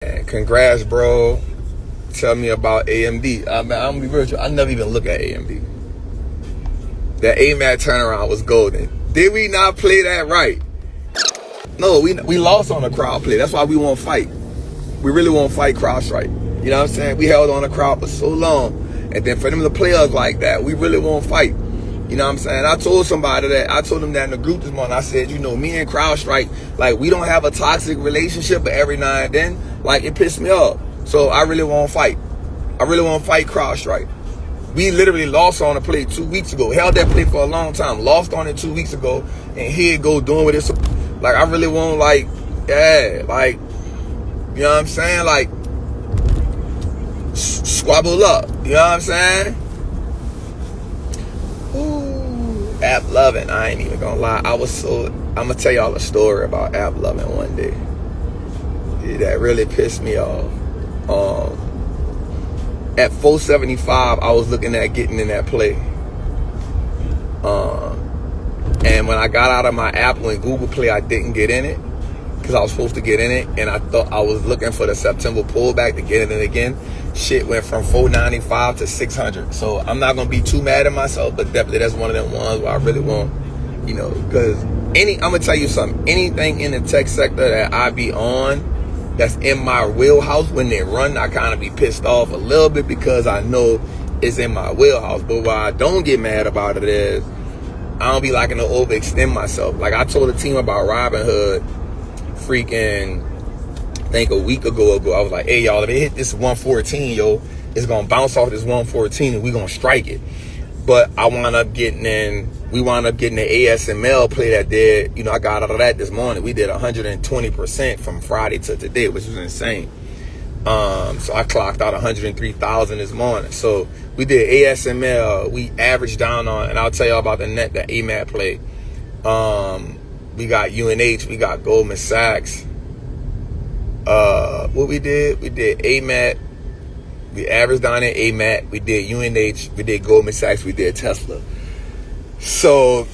And congrats, bro. Tell me about AMD. I'm gonna be real with you. I never even look at AMD. That AMAT turnaround was golden. Did we not play that right? No, we lost on the crowd play. That's why we won't fight. We really won't fight crowd strike. You know what I'm saying? We held on the crowd for so long. And then for them to play us like that, we really won't fight. You know what I'm saying? I told somebody that, I told them that in the group this morning. I said, you know, me and CrowdStrike, like, we don't have a toxic relationship, but every now and then, like, it pissed me off. So I really won't fight. I really won't fight CrowdStrike. We literally lost on a play 2 weeks ago. Held that play for a long time. Lost on it 2 weeks ago. And here it go doing what it's. Like, I really won't, like, yeah, like, you know what I'm saying? Like, squabble up. You know what I'm saying? Ooh, app loving. I ain't even gonna lie. I'm gonna tell y'all a story about app loving one day. Yeah, that really pissed me off. At 475, I was looking at getting in that play. And when I got out of my app when Google Play, I didn't get in it because I was supposed to get in it, and I thought I was looking for the September pullback to get in it again. Shit went from 495 to 600. So I'm not gonna be too mad at myself, but definitely that's one of them ones where I really want, you know, because I'm gonna tell you something. Anything in the tech sector that I be on that's in my wheelhouse, when they run, I kind of be pissed off a little bit because I know it's in my wheelhouse. But why I don't get mad about it is I don't be liking to overextend myself. Like, I told the team about Robinhood freaking, I think a week ago, I was like, hey, y'all, if it hit this 114, yo, it's going to bounce off this 114 and we going to strike it. But we wound up getting the ASML play that did, you know, I got out of that this morning. We did 120% from Friday to today, which was insane. So I clocked out 103,000 this morning. So we did ASML. We averaged down on, and I'll tell y'all about the AMAT play. We got UNH. We got Goldman Sachs. What we did AMAT. We averaged down in AMAT. We did UNH. We did Goldman Sachs. We did Tesla. So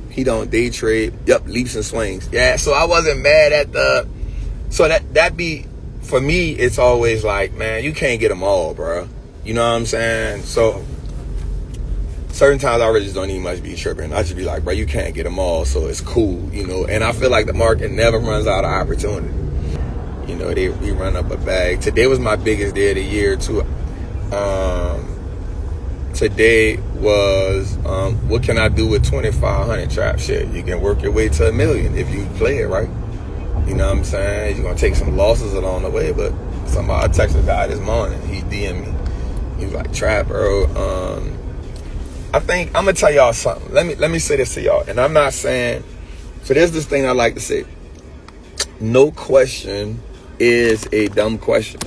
he don't day trade. Yep, leaps and swings. Yeah. So I wasn't mad at so that be. For me, it's always like, man, you can't get them all, bro. You know what I'm saying? So certain times I really just don't even much be tripping. I just be like, bro, you can't get them all, so it's cool, you know. And I feel like the market never runs out of opportunity. You know, we run up a bag. Today was my biggest day of the year, too. Today was, what can I do with 2,500 trap? Shit, you can work your way to $1 million if you play it right. You know what I'm saying? You're going to take some losses along the way, but I texted a guy this morning. He DM'd me. He was like, Trapper, I think, I'm going to tell y'all something. Let me say this to y'all. And I'm not saying, so there's this thing I like to say. No question is a dumb question.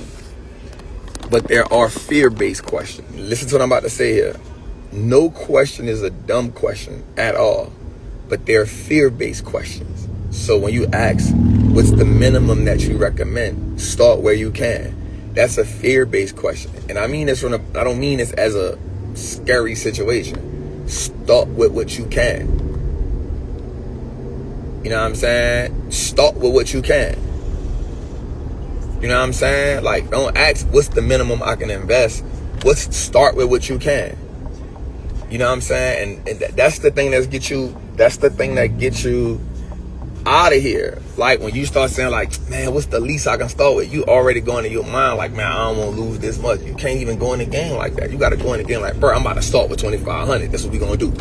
But there are fear-based questions. Listen to what I'm about to say here. No question is a dumb question at all. But they're fear-based questions. So when you ask, what's the minimum that you recommend? Start where you can. That's a fear-based question. And I mean this I don't mean this as a scary situation. Start with what you can. You know what I'm saying? Start with what you can. You know what I'm saying? Like, don't ask, what's the minimum I can invest? Start with what you can. You know what I'm saying? And that's the thing that gets you out of here. Like, when you start saying, like, man, what's the least I can start with? You already going in your mind like, man, I don't want to lose this much. You can't even go in the game like that. You got to go in the game like, bro, I'm about to start with 2,500. That's what we gonna do.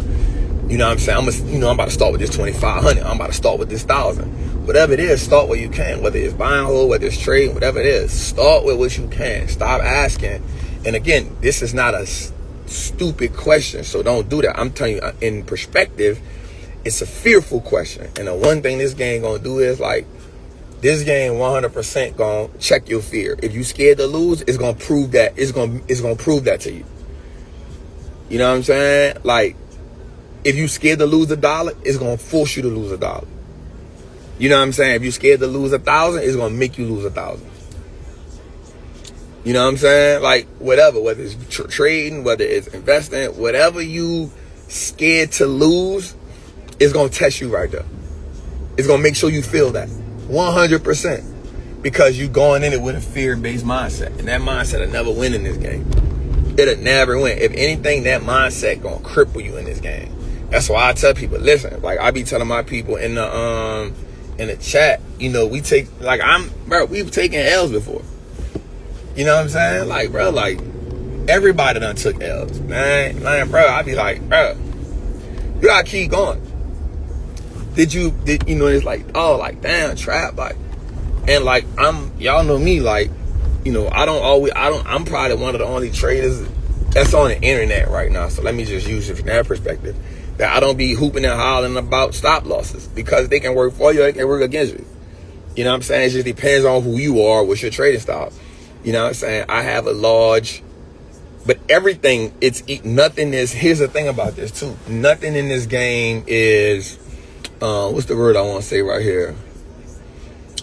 You know what I'm saying? I'm about to start with this 2,500. I'm about to start with this 1,000. Whatever it is, start where you can. Whether it's buying hold, whether it's trading, whatever it is, start with what you can. Stop asking. And again, this is not a stupid question, so don't do that. I'm telling you, in perspective, it's a fearful question. And the one thing this game gonna do is, like, this game 100% gonna check your fear. If you scared to lose, it's gonna prove that. It's gonna prove that to you. You know what I'm saying? Like, if you scared to lose $1, it's gonna force you to lose $1. You know what I'm saying? If you scared to lose 1,000, it's gonna make you lose 1,000. You know what I'm saying? Like, whatever, whether it's trading, whether it's investing, whatever you scared to lose, it's going to test you right there. It's going to make sure you feel that 100%. because you going in it with a fear-based mindset, and that mindset will never win in this game. It'll never win. If anything, that mindset gonna cripple you in this game. That's why I tell people, listen, like I be telling my people in the chat, you know, we take, like we've taken L's before. You know what I'm saying? Like, bro, like everybody done took L's, man, bro. I be like, bro, you gotta keep going. Did you know, it's like, oh, like, damn, trap, like, and like, y'all know me, like, you know, I'm probably one of the only traders that's on the internet right now. So let me just use it from that perspective, that I don't be hooping and hollering about stop losses, because they can work for you, they can work against you. You know what I'm saying? It just depends on who you are, what's your trading style. You know what I'm saying? I have a large, but everything, nothing is, here's the thing about this too. Nothing in this game is, what's the word I want to say right here?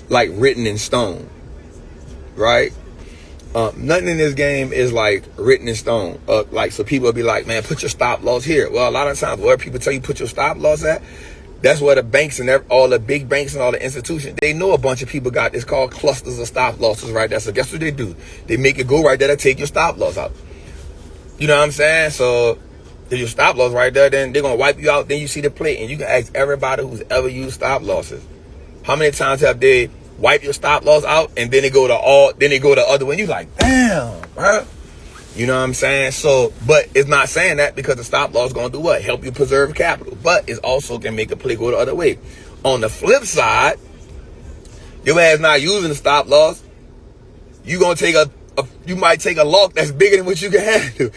Like written in stone, right? Nothing in this game is like written in stone. Like, so people will be like, man, put your stop loss here. Well, a lot of times where people tell you put your stop loss at, that's where the banks and all the big banks and all the institutions, they know a bunch of people got this called clusters of stop losses, right? So guess what they do? They make it go right there to take your stop loss out. You know what I'm saying? So if your stop loss right there, then they're going to wipe you out. Then you see the plate, and you can ask everybody who's ever used stop losses, how many times have they wipe your stop loss out, and then they go to the other one? You like, damn, bro. You know what I'm saying? So, but it's not saying that, because the stop loss is going to do what? Help you preserve capital. But it also can make a play go the other way. On the flip side, your ass not using the stop loss, you going to take you might take a loss that's bigger than what you can handle.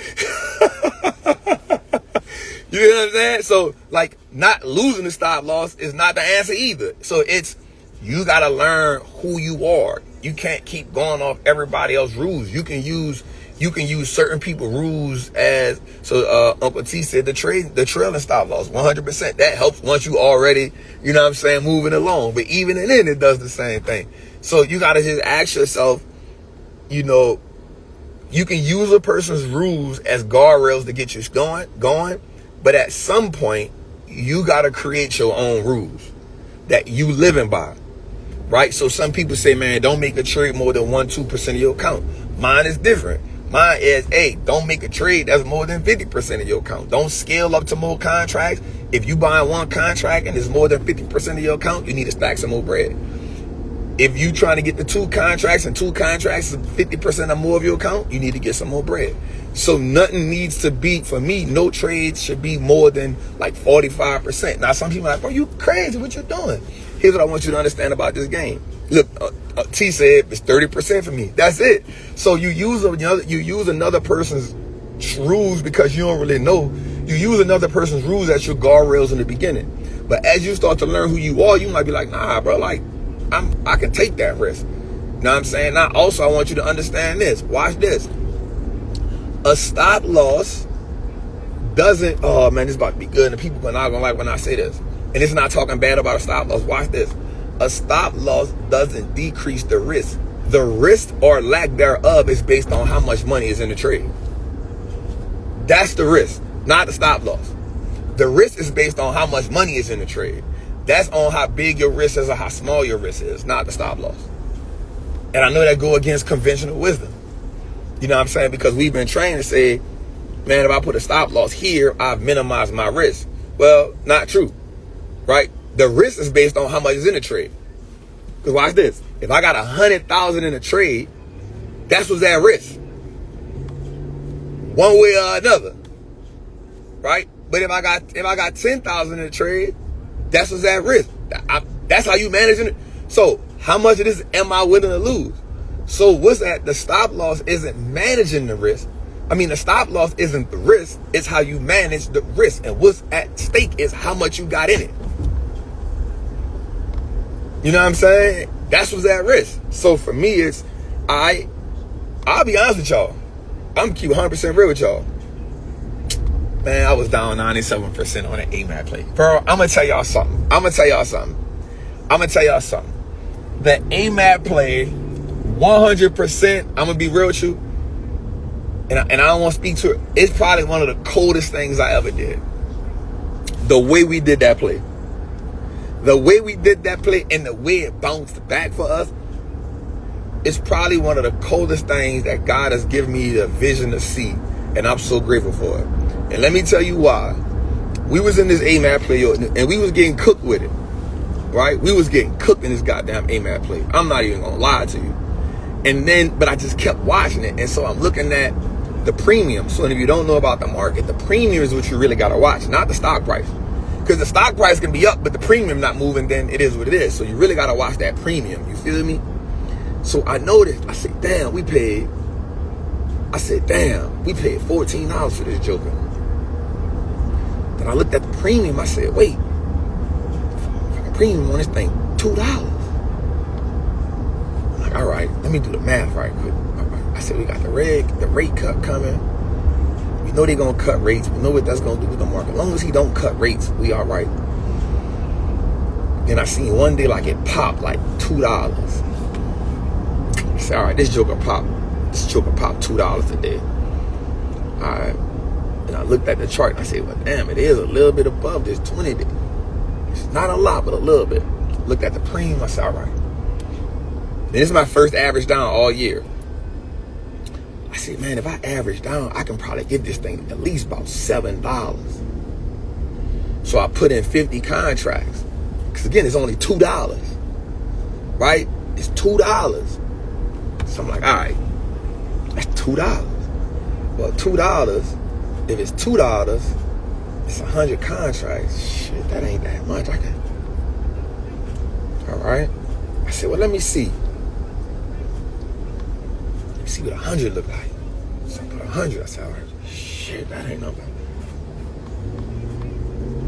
You know what I'm saying? So, like, not losing the stop loss is not the answer either. So you got to learn who you are. You can't keep going off everybody else's rules. You can use certain people's rules as, so Uncle T said the trailing stop loss, 100%. That helps once you already, you know what I'm saying, moving along. But even then, it does the same thing. So you got to just ask yourself, you know, you can use a person's rules as guardrails to get you going. But at some point, you got to create your own rules that you living by. Right? So some people say, man, don't make a trade more than 1-2% of your account. Mine is different. Mine is, hey, don't make a trade that's more than 50% of your account. Don't scale up to more contracts. If you buy one contract and it's more than 50% of your account, you need to stack some more bread. If you trying to get the two contracts is 50% or more of your account, you need to get some more bread. So nothing needs to be, for me, no trades should be more than like 45%. Now, some people are like, bro, you crazy, what you doing? Here's what I want you to understand about this game. Look, T said it's 30% for me. That's it. So you use another person's rules because you don't really know. You use another person's rules as your guardrails in the beginning. But as you start to learn who you are, you might be like, nah, bro, like, I can take that risk. You know what I'm saying? Now, also, I want you to understand this. Watch this. A stop loss doesn't, oh man, this is about to be good, and people are not gonna like when I say this. And it's not talking bad about a stop loss. Watch this. A stop loss doesn't decrease the risk. The risk or lack thereof is based on how much money is in the trade. That's the risk, not the stop loss. The risk is based on how much money is in the trade. That's on how big your risk is or how small your risk is, not the stop loss. And I know that go against conventional wisdom. You know what I'm saying? Because we've been trained to say, man, if I put a stop loss here, I've minimized my risk. Well, not true, right? The risk is based on how much is in the trade. Because watch this. If I got 100,000 in a trade, that's what's at risk. One way or another, right? But if I got 10,000 in a trade, that's what's at risk. That's how you managing it. So how much of this am I willing to lose? So what's that? The stop loss isn't managing the risk. I mean, the stop loss isn't the risk. It's how you manage the risk. And what's at stake is how much you got in it. You know what I'm saying? That's what's at risk. So for me, it's, I'll be honest with y'all. I'm keep 100% real with y'all. Man, I was down 97% on an AMAT play. Bro, I'm going to tell y'all something. The AMAT play, 100%, I'm going to be real with you. And I don't want to speak to it. It's probably one of the coldest things I ever did. The way we did that play. The way we did that play and the way it bounced back for us. it's probably one of the coldest things that God has given me the vision to see. And I'm so grateful for it. And let me tell you why. We was in this AMAT play, and we was getting cooked with it. Right? We was getting cooked in this goddamn AMAT play. I'm not even gonna lie to you. And then, but I just kept watching it. And so I'm looking at the premium. So if you don't know about the market, the premium is what you really gotta watch, not the stock price. Because the stock price can be up, but the premium not moving, then it is what it is. So you really gotta watch that premium. You feel me? So I noticed, I said, damn, we paid $14 for this joker. Then I looked at the premium, I said, wait, the premium on this thing, $2. I'm like, all right, let me do the math right quick. I said, we got the rate cut coming. We know they're gonna cut rates. We know what that's gonna do with the market. As long as he don't cut rates, we all right. Then I seen one day like it popped like $2. I said, all right, this joker popped $2 a day. All right. And I looked at the chart and I said, well, damn, it is a little bit above this 20 day. It's not a lot, but a little bit. Looked at the premium, I said, all right. And this is my first average down all year. I said, man, if I average down, I can probably get this thing at least about $7. So I put in 50 contracts. Because again, it's only $2. Right? It's $2. So I'm like, all right, that's $2. Well, $2, if it's $2, it's 100 contracts. Shit, that ain't that much. I can. All right. I said, well, let me see. Let me see what 100 look like. So I put 100. I said, all right, shit, that ain't nothing.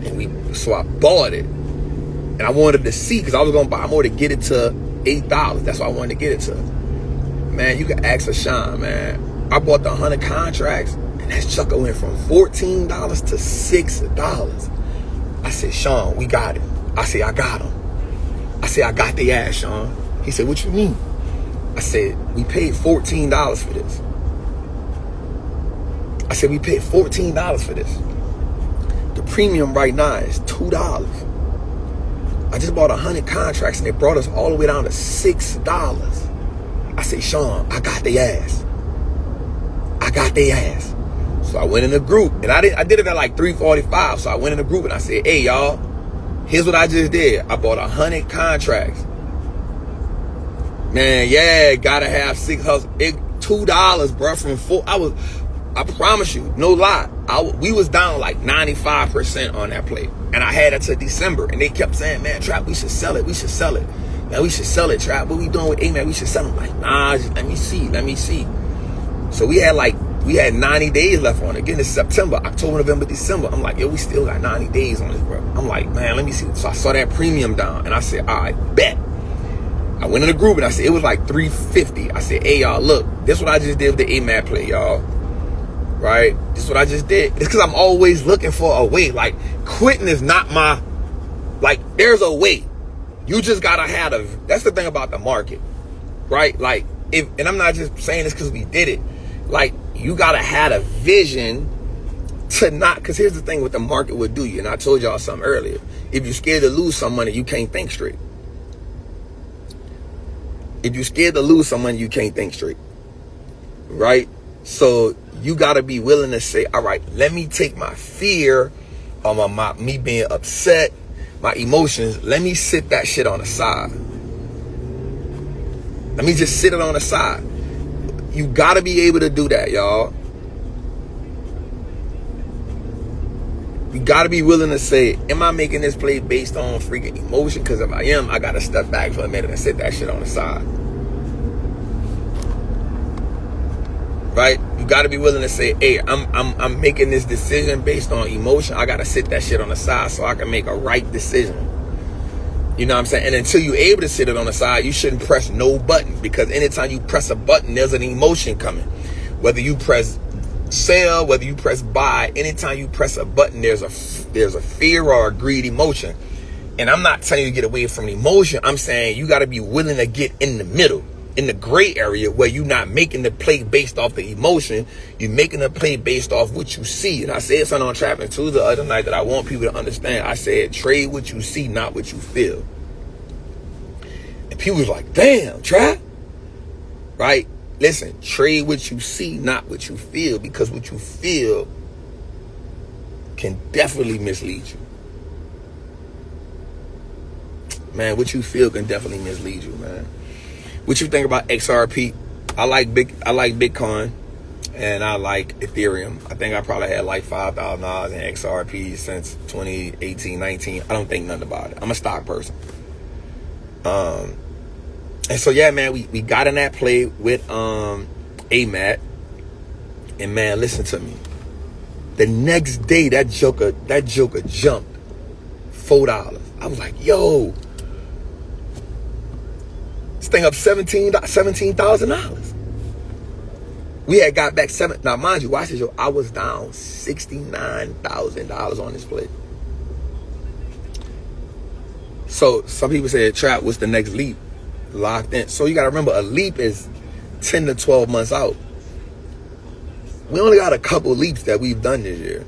And so I bought it. And I wanted to see, because I was gonna buy more to get it to $8. That's what I wanted to get it to. Man, you can ask Sean, man. I bought the 100 contracts, and that sucker went from $14 to $6. I said, Sean, we got it. I said, I got him. I said, I got the ass, Sean. He said, what you mean? I said, we paid $14 for this. I said, we paid $14 for this. The premium right now is $2. I just bought 100 contracts, and they brought us all the way down to $6. I said, Sean, I got the ass. I got the ass. So I went in the group, and I did it at like 3:45. So I went in the group and I said, hey y'all, here's what I just did. I bought 100 contracts. Man, yeah, gotta have 6 hustles. $2, bro, from 4. I promise you, no lie. We was down like 95% on that play. And I had it to December. And they kept saying, man, Trap, we should sell it. We should sell it. Man, we should sell it, Trap. What we doing with A-Man? We should sell it. I'm like, nah, just let me see. So we had 90 days left on it. Again, it's September, October, November, December. I'm like, yo, we still got 90 days on this, bro. I'm like, man, let me see. So I saw that premium down. And I said, all right, bet. I went in the group and I said, it was like 350. I said, hey, y'all, look, this is what I just did with the A-Man play, y'all. Right? This is what I just did. It's because I'm always looking for a way. Like, quitting is not my, like, there's a way. You just gotta have that's the thing about the market, right? Like, and I'm not just saying this because we did it. Like, you gotta have a vision to not, because here's the thing what the market would do you, and I told y'all something earlier. If you're scared to lose some money, you can't think straight. If you're scared to lose some money, you can't think straight, right? So you gotta be willing to say, all right, let me take my fear or me being upset, my emotions, let me sit that shit on the side. Let me just sit it on the side. You gotta be able to do that, y'all. You gotta be willing to say, am I making this play based on freaking emotion? Because if I am, I gotta step back for a minute and sit that shit on the side. Right? You gotta be willing to say, hey, I'm making this decision based on emotion. I gotta sit that shit on the side so I can make a right decision. You know what I'm saying? And until you're able to sit it on the side, you shouldn't press no button, because anytime you press a button, there's an emotion coming. Whether you press sell, whether you press buy, anytime you press a button, there's a fear or a greed emotion. And I'm not telling you to get away from the emotion. I'm saying you got to be willing to get in the middle, in the gray area, where you're not making the play based off the emotion. You're making the play based off what you see. And I said something on Trapping 2 the other night that I want people to understand. I said, trade what you see, not what you feel. And people was like, damn, Trap, right? Listen, trade what you see, not what you feel, because what you feel can definitely mislead you. Man, what you feel can definitely mislead you, man. What you think about XRP? I like Bitcoin and I like Ethereum. I think I probably had like $5,000 in XRP since 2018, 19. I don't think nothing about it. I'm a stock person. And so yeah, man, we got in that play with AMAT. And man, listen to me. The next day that joker jumped $4. I was like, yo, this thing up $17,000. We had got back seven. Now, mind you, watch this, yo. I was down $69,000 on this play. So some people say, Trap, what's the next leap? Locked in. So you got to remember, a leap is 10 to 12 months out. We only got a couple leaps that we've done this year.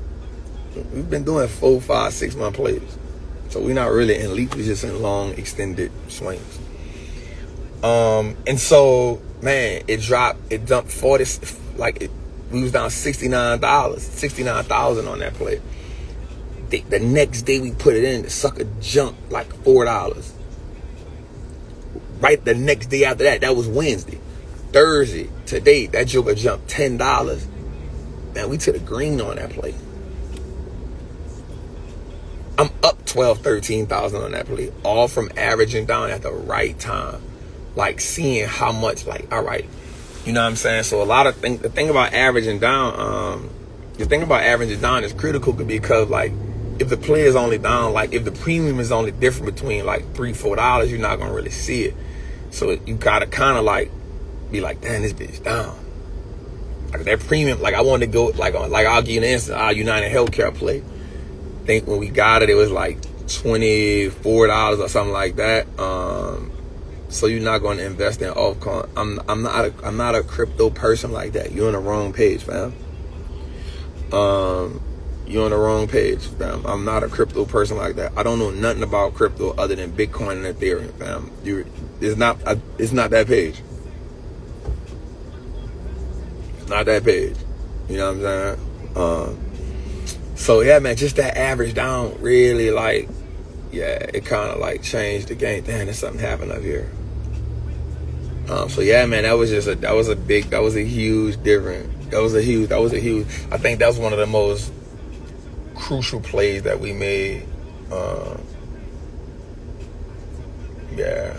We've been doing 4, 5, 6 month plays. So we're not really in leaps, we're just in long, extended swings. And so, man, it dumped 40, we was down $69,000 on that play. The next day we put it in, the sucker jumped like $4. Right the next day after that, that was Wednesday. Thursday, today, that joker jumped $10. Man, we took the green on that play. I'm up 12, 13,000 on that play, all from averaging down at the right time. Like seeing how much, like, all right, you know what I'm saying? So a lot of things, the thing about averaging down is critical because like, if the play is only down, like if the premium is only different between like $3, $4, you're not gonna really see it. So you gotta kind of like, be like, damn, this bitch down. Like that premium, like I wanted to go, like I'll give you an instance, our United Healthcare play. I think when we got it, it was like $24 or something like that. So you're not going to invest in altcoin. I'm not a crypto person like that. You're on the wrong page, fam. You're on the wrong page, fam. I'm not a crypto person like that. I don't know nothing about crypto other than Bitcoin and Ethereum, fam. It's not that page. It's not that page. You know what I'm saying? So yeah, man, just that average down really like, yeah, it kind of like changed the game. Damn, there's something happened up here. So yeah, man, that was a huge difference. That was a huge. I think that was one of the most crucial plays that we made. Yeah,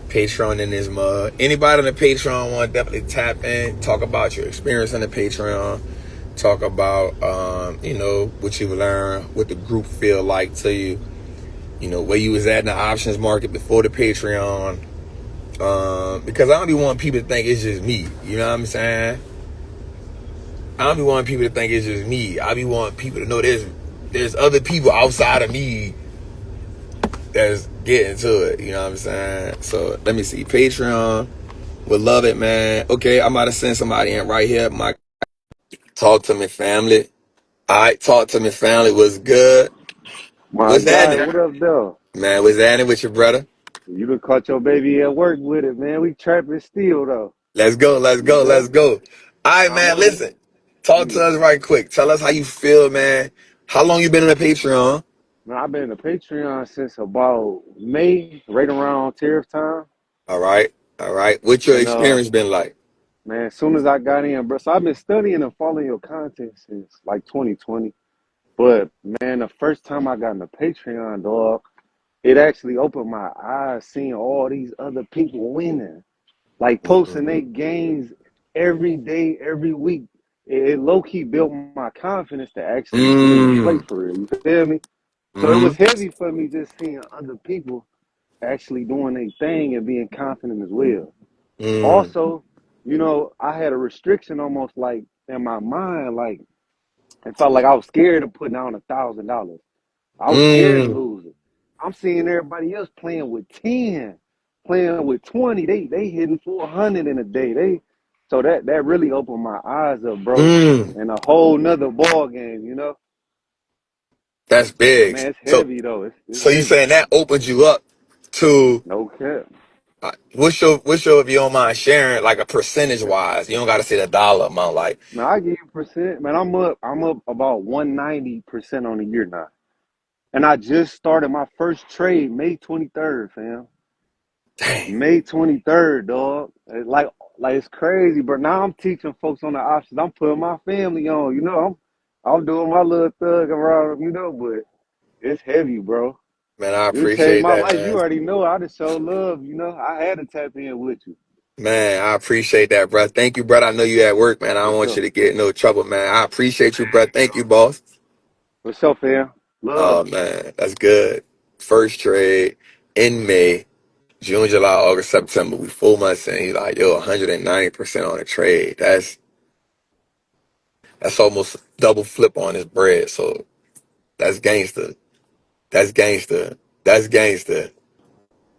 Patreon in this mug. Anybody on the Patreon want to definitely tap in, talk about your experience on the Patreon, talk about you know, what you learned, what the group feel like to you, you know, where you was at in the options market before the Patreon. Because I don't be wanting people to think it's just me. You know what I'm saying? I don't be wanting people to think it's just me. I be wanting people to know there's other people outside of me that's getting to it. You know what I'm saying? So let me see. Patreon would love it, man. Okay, I'm about to send somebody in right here. Talk to me, family. All right, talk to me, family. What's good? My What's guy, happening? what up, though? Man, what's happening with your brother? You done caught your baby at work with it, man. We trapping still, though. Let's go, let's You go, feel let's me? go. All right, I man, know this. listen. Talk to Mm. us right quick. Tell us how you feel, man. How long you been in the Patreon? Man, I've been in the Patreon since about May, right around tariff time. All right, all right. What's your And, experience been like? man, as soon as I got in, bro, so I've been studying and following your content since like 2020. But, man, the first time I got in the Patreon, dog, it actually opened my eyes seeing all these other people winning. Like posting Mm-hmm. their gains every day, every week. It low key built my confidence to actually get in the play Mm. for real. You feel me? So it was Mm-hmm. heavy for me just seeing other people actually doing their thing and being confident as well. Mm. Also, I had a restriction almost like in my mind, like it felt like I was scared of putting down $1,000. I was scared of Mm. losing. I'm seeing everybody else playing with 10, playing with 20. They hitting 400 in a day. So that really opened my eyes up, bro. Mm. And a whole nother ball game. That's But big. man, it's So heavy though. It's so you heavy. saying that opened you up to No cap. What's your, if you don't mind sharing, like a percentage wise? You don't got to say the dollar amount. Like, Man, I give you percent. Man, I'm up about 190% on the year now. And I just started my first trade May 23rd, fam. dang, May 23rd, dog. Like it's crazy, but now I'm teaching folks on the options. I'm putting my family on, I'm doing my little thug around, but it's heavy, bro. man, I It changed appreciate my that, life. You man. already know I just show love, I had to tap in with you. Man, I appreciate that, bro. Thank you, brother. I know you at work, man. I For don't want sure. you to get in no trouble, man. I appreciate you, bro. Thank you, boss. For sure, fam. Love. Oh man, that's good. First trade in May, June, July, August, September. We 4 months in. He's like, yo, 190% on the trade. That's almost double flip on his bread. So that's gangster. That's gangster. That's gangster.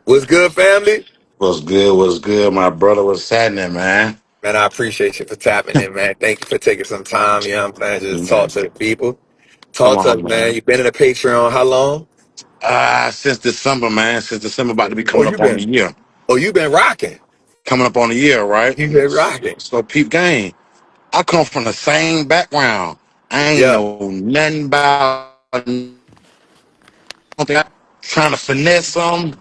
What's good, family? What's good? What's good, my brother? What's happening, man? Man, I appreciate you for tapping in, man. Thank you for taking some time, you know what I'm saying? Just talk Man, to the people. come Talk to us, on, man. man. You been in the Patreon how long? Since December, man. Since December, about to be Oh, coming you up on a been year. oh you been rocking. Coming up on a year, right? You been rocking. So, peep game. I come from the same background. I ain't Yeah. know nothing about. Trying to finesse something.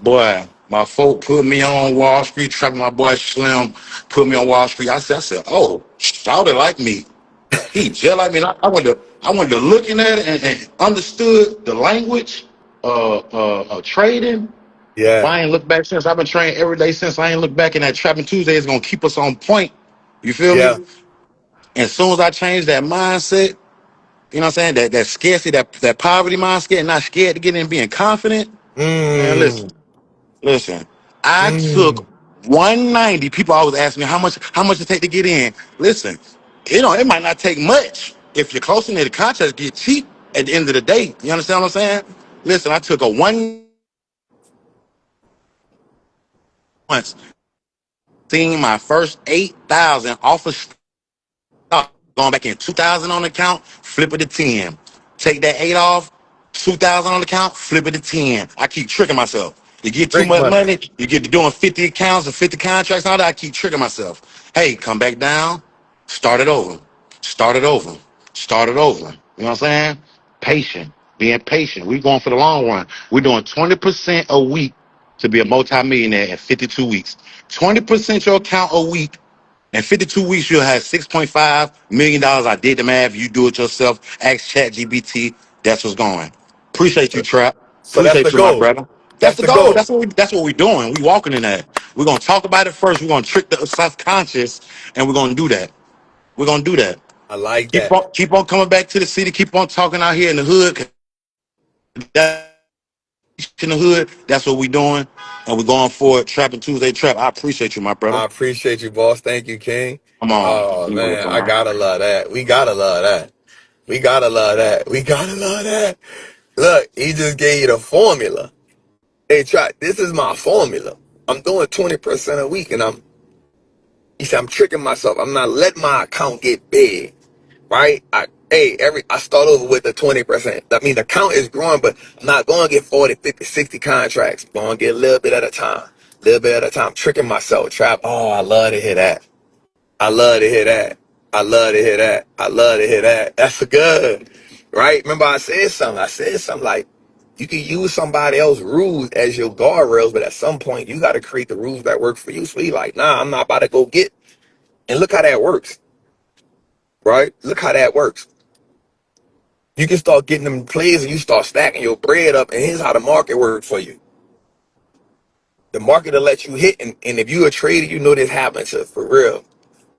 Boy, my folk put me on Wall Street. Trapper, my boy Slim put me on Wall Street. I said, oh, shout it like me. He just like me. And I went to looking at it and understood the language of trading. If Yeah. I ain't looked back since, I've been training every day since. I ain't looked back, and that Trapping Tuesday is gonna keep us on point. You feel me? Yeah. And as soon as I change that mindset, you know what I'm saying? That scarcity, that poverty mindset, and not scared to get in, being confident. Man, Mmm. listen. I took Mmm. 190. People always ask me how much it take to get in. Listen, it might not take much if you're close enough. The contracts get cheap at the end of the day. You understand what I'm saying? Listen, I took a one once, seeing my first 8,000 off of stock, going back in 2,000 on the account, flip it to 10. Take that 8 off, 2,000 on the account, flip it to 10. I keep tricking myself. You get too Great much money. money, you get to doing 50 accounts and 50 contracts and all that. I keep tricking myself. Hey, come back down, start it over, start it over, start it over. You know what I'm saying? Patient, being patient. We're going for the long run. We're doing 20% a week to be a multimillionaire in 52 weeks. 20% your account a week. In 52 weeks, you'll have $6.5 million. I did the math. You do it yourself. Ask ChatGPT. That's what's going. Appreciate you, So, Trap. so that's the Appreciate you, my goal. brother. That's That's the the goal. goal. That's what we're doing. We walking in that. We're gonna talk about it first. We're gonna trick the subconscious, and we're gonna do that. We're gonna do that. I like Keep that. on, keep on coming back to the city. Keep on talking out here in the hood. 'Cause that's in the hood. That's what we're doing, and we're going for it. Trapping Tuesday Trap. I appreciate you, my brother. I appreciate you, boss. Thank you, King. Come on. Oh You man, welcome, I man. gotta love that. We gotta love that. We gotta love that. We gotta love that. Look, he just gave you the formula. Hey, try. This is my formula. I'm doing 20% a week, and he said, I'm tricking myself. I'm not letting my account get big, right? I start over with the 20%. I mean, the account is growing, but I'm not going to get 40, 50, 60 contracts. I'm going to get a little bit at a time, tricking myself. Trap. Oh, I love to hear that. I love to hear that. I love to hear that. I love to hear that. That's good, right? Remember, I said something. Like, you can use somebody else's rules as your guardrails, but at some point, you got to create the rules that work for you. So he like, nah, I'm not about to go get. And look how that works, right? Look how that works. You can start getting them plays and you start stacking your bread up. And here's how the market works for you. The market will let you hit. And if you're a trader, you know this happens for real.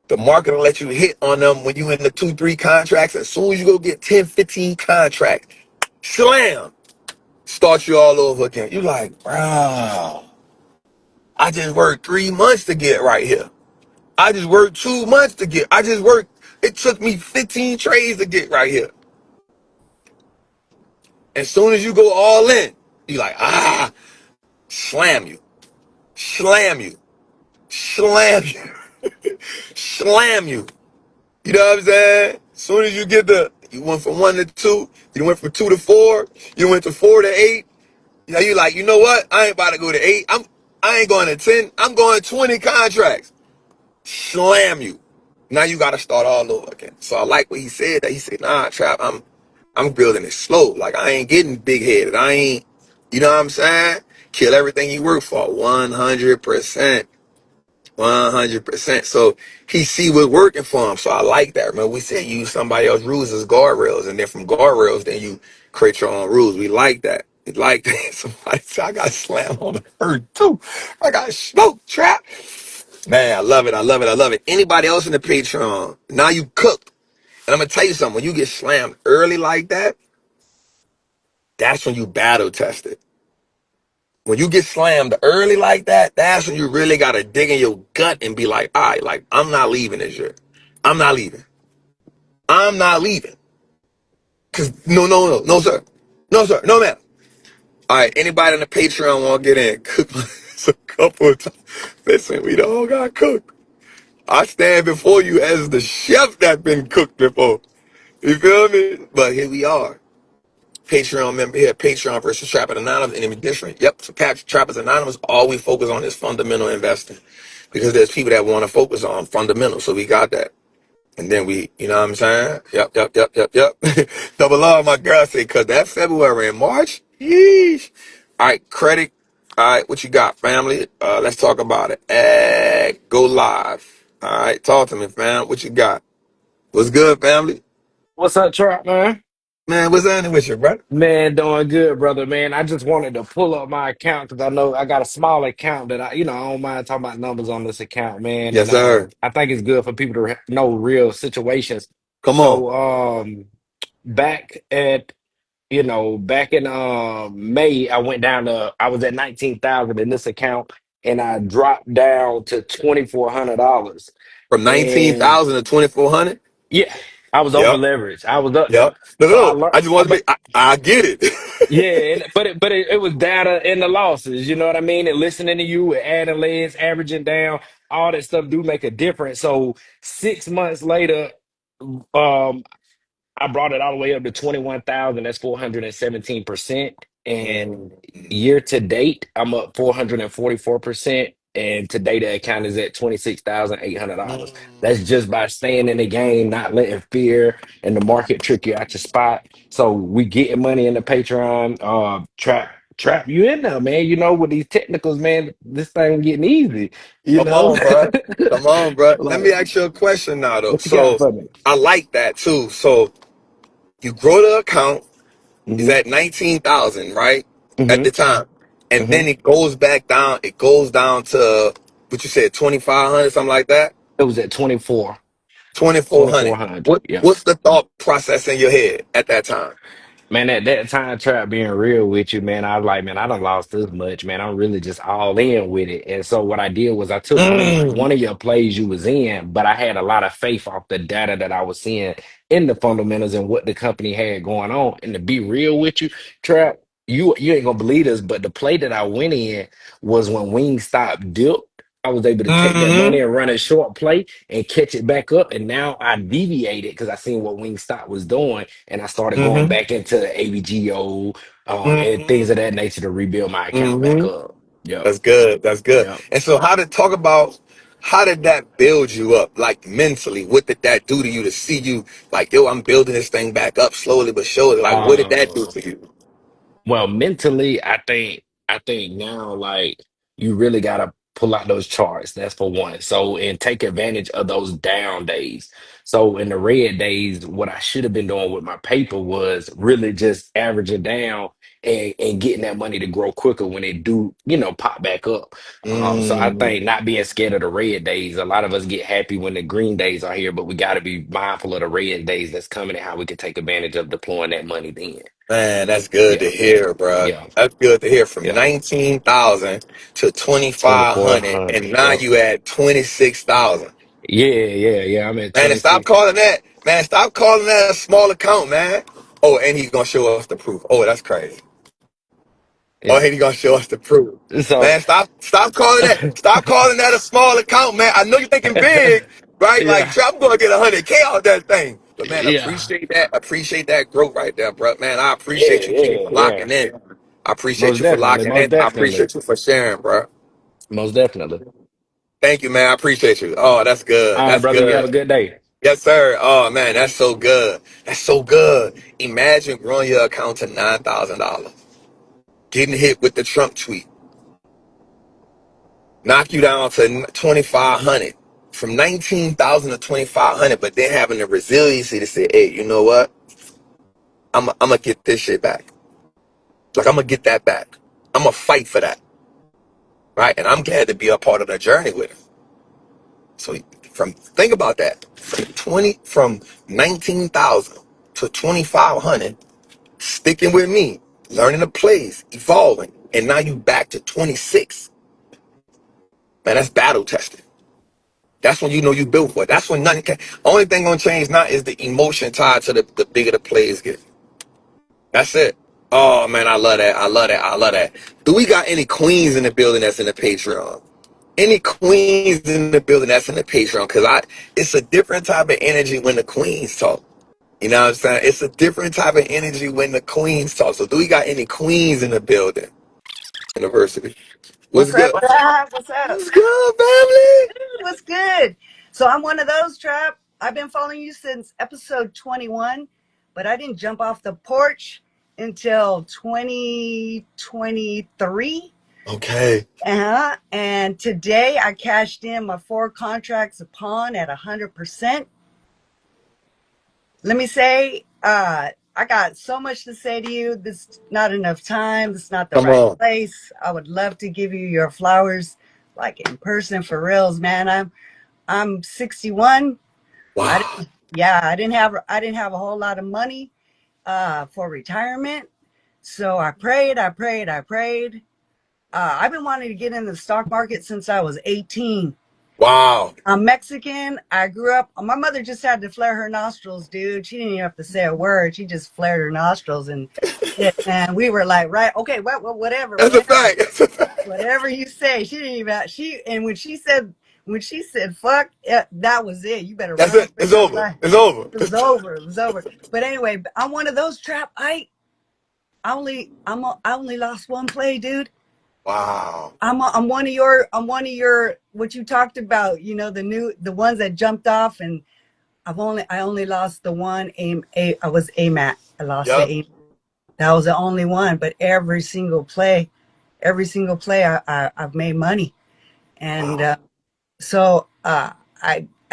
The market will let you hit on them when you in the 2, 3 contracts. As soon as you go get 10, 15 contracts, slam, start you all over again. You like, bro, I just worked 3 months to get right here. I just worked 2 months to get. It took me 15 trades to get right here. As soon as you go all in, you like, slam you, slam you, slam you, slam you. You know what I'm saying? As soon as you went from 1 to 2, you went from 2 to 4, you went to 4 to 8. You know, you like, you know what? I ain't about to go to 8. I ain't going to 10. I'm going 20 contracts. Slam you. Now you got to start all over again. So I like what he said. That he said, nah, Trap, I'm building it slow. Like I ain't getting big headed. I ain't, you know what I'm saying? Kill everything you work for. 100%. 100%. So he see what's working for him. So I like that. Remember, we said use somebody else's rules as guardrails, and then from guardrails, then you create your own rules. We like that. We like that. Somebody said I got slammed on the earth too. I got smoked, Trap. Man, I love it. I love it. I love it. Anybody else in the Patreon? Now you cooked. And I'm gonna tell you something. When you get slammed early like that, that's when you battle tested. When you get slammed early like that, that's when you really gotta dig in your gut and be like, all right, like I'm not leaving this year. I'm not leaving. I'm not leaving. Cause no, sir. No, sir. No, ma'am. All right, anybody in the Patreon want to get in? Cook a couple of times. Listen, we all got cooked. I stand before you as the chef that been cooked before. You feel me? But here we are. Patreon member here, Patreon versus Trappers Anonymous, enemy different. Yep, so Trappers Anonymous, all we focus on is fundamental investing. Because there's people that want to focus on fundamental, so we got that. And then we, you know what I'm saying? Yep. Double R, my girl said, cause that February and March, yeesh. All right, credit. All right, what you got, family? Let's talk about it. Go live. All right, talk to me, fam. What you got? What's good, family? What's up, Trap, man? Man, what's happening with you, brother? Man, doing good, brother, man. I just wanted to pull up my account because I know I got a small account that I don't mind talking about numbers on this account, man. Yes, And sir. I think it's good for people to know real situations. Come on. So, back at back in May, I was at 19,000 in this account, and I dropped down to $2,400. From And 19,000 to 2,400? yeah, I was over Yep. leveraged. I was up there. Yep. No, no, So I no. learned. I just want to be, I get it. Yeah, but it was data in the losses, you know what I mean? And listening to you, and adding legs, averaging down, all that stuff do make a difference. So 6 months later, um, I brought it all the way up to 21,000. That's 417%. And Mm, year to date, I'm up 444%. And today the account is at $26,800. That's just by staying in the game, not letting fear and the market trick you out your spot. So we getting money in the Patreon. Trap you in there, man. You know, with these technicals, man, this thing getting easy, you Come know? on, bro. Come on, bro. Let Like, me ask you a question now, though. what you got So for me? I like that too. So you grow the account is Mm-hmm. at 19,000, right? At the Mm-hmm. time. And Mm-hmm. then it goes back down. It goes down to what you said, 2,500, something like that? It was at 24. 2,400. 2400. Yeah. What's the thought process in your head at that time? Man, at that time, Trap, being real with you, man, I was like, man, I done lost this much, man. I'm really just all in with it. And so what I did was I took one Mm. of your plays you was in, but I had a lot of faith off the data that I was seeing in the fundamentals and what the company had going on. And to be real with you, Trap, you ain't gonna believe this, but the play that I went in was when Wingstop dipped. I was able to take that money Mm-hmm. and run a short play and catch it back up. And now I deviated because I seen what Wingstop was doing, and I started going Mm-hmm. back into ABGO and things Mm-hmm. of that nature to rebuild my account back Mm-hmm. up. Yep. That's good. That's good. Yep. And so how did that build you up, like mentally? What did that do to you to see you like, yo, I'm building this thing back up slowly but surely? Like, what did that do Uh, to you? Well, mentally, I think now like you really gotta pull out those charts. That's for one. So and take advantage of those down days. So in the red days, what I should have been doing with my paper was really just averaging down and getting that money to grow quicker when it do, pop back up. So I Mm, think not being scared of the red days. A lot of us get happy when the green days are here, but we got to be mindful of the red days that's coming and how we can take advantage of deploying that money then. man, that's good to Yeah. hear, bro. Yeah, That's good to hear. From yeah. 19,000 to 2,500, and 2,400. now Yep. you at 26,000. Yeah. I'm at Man, and stop 26. calling that. Man, stop calling that a small account, man. Oh, and he's gonna show us the proof. Oh, that's crazy. Oh, Yeah. he gonna show us the proof. So, Man, stop calling that. Stop calling that a small account, man. I know you're thinking big, right? Like, yeah, I'm gonna get 100K out that thing. But man, yeah, appreciate that. Appreciate that growth right there, bro. Man, I yeah, appreciate you, King, yeah, for yeah. locking in. I appreciate Most you for definitely. locking Most in. I definitely. appreciate you for sharing, bro. Most definitely. Thank you, man. I appreciate you. Oh, that's good. All right, That's brother. You have a good. good day. Yes, sir. Oh man, that's so good. That's so good. Imagine growing your account to $9,000, getting hit with the Trump tweet, knock you down to 2,500, from 19,000 to 2,500, but then having the resiliency to say, hey, you know what? I'm gonna get this shit back. Like I'm gonna get that back. I'm gonna fight for that, right? And I'm glad to be a part of the journey with him. So think about that. From 19,000 to 2,500, sticking with me, learning the plays, evolving, and now you back to 26. Man, that's battle tested. That's when you know you built for it. That's when nothing can. Only thing gonna change now is the emotion tied to the bigger the plays get. That's it. Oh man, I love that. I love that. I love that. Do we got any queens in the building that's in the Patreon? Any queens in the building that's in the Patreon? Because it's a different type of energy when the queens talk. You know what I'm saying? It's a different type of energy when the queens talk. So do we got any queens in the building? University. What's What's up, good? Trap? What's up? What's good, family? What's good? So I'm one of those, Trap. I've been following you since episode 21, but I didn't jump off the porch until 2023. Okay. And today I cashed in my 4 contracts upon at 100%. Let me say, I got so much to say to you. This is not enough time. This is not the Come right on. place. I would love to give you your flowers, like in person for reals, man. I'm 61. I Wow. didn't, yeah, I didn't have a whole lot of money for retirement. So I prayed, I prayed, I prayed. I've been wanting to get in the stock market since I was 18. Wow. I'm Mexican. I grew up. My mother just had to flare her nostrils, dude. She didn't even have to say a word. She just flared her nostrils, and shit, man, we were like, right, okay, whatever, That's a fact. That's a fact. whatever you say. She didn't even. And when she said fuck, that was it. You better That's run it. for It's your over. life. It's over. It was over. It was over. But anyway, I'm one of those, Trap. I only lost one play, dude. Wow. I'm one of your what you talked about, the ones that jumped off, and I only lost the one I was AMAT. I lost the Yep. aim. That was the only one, but every single play I've made money. And Wow. so I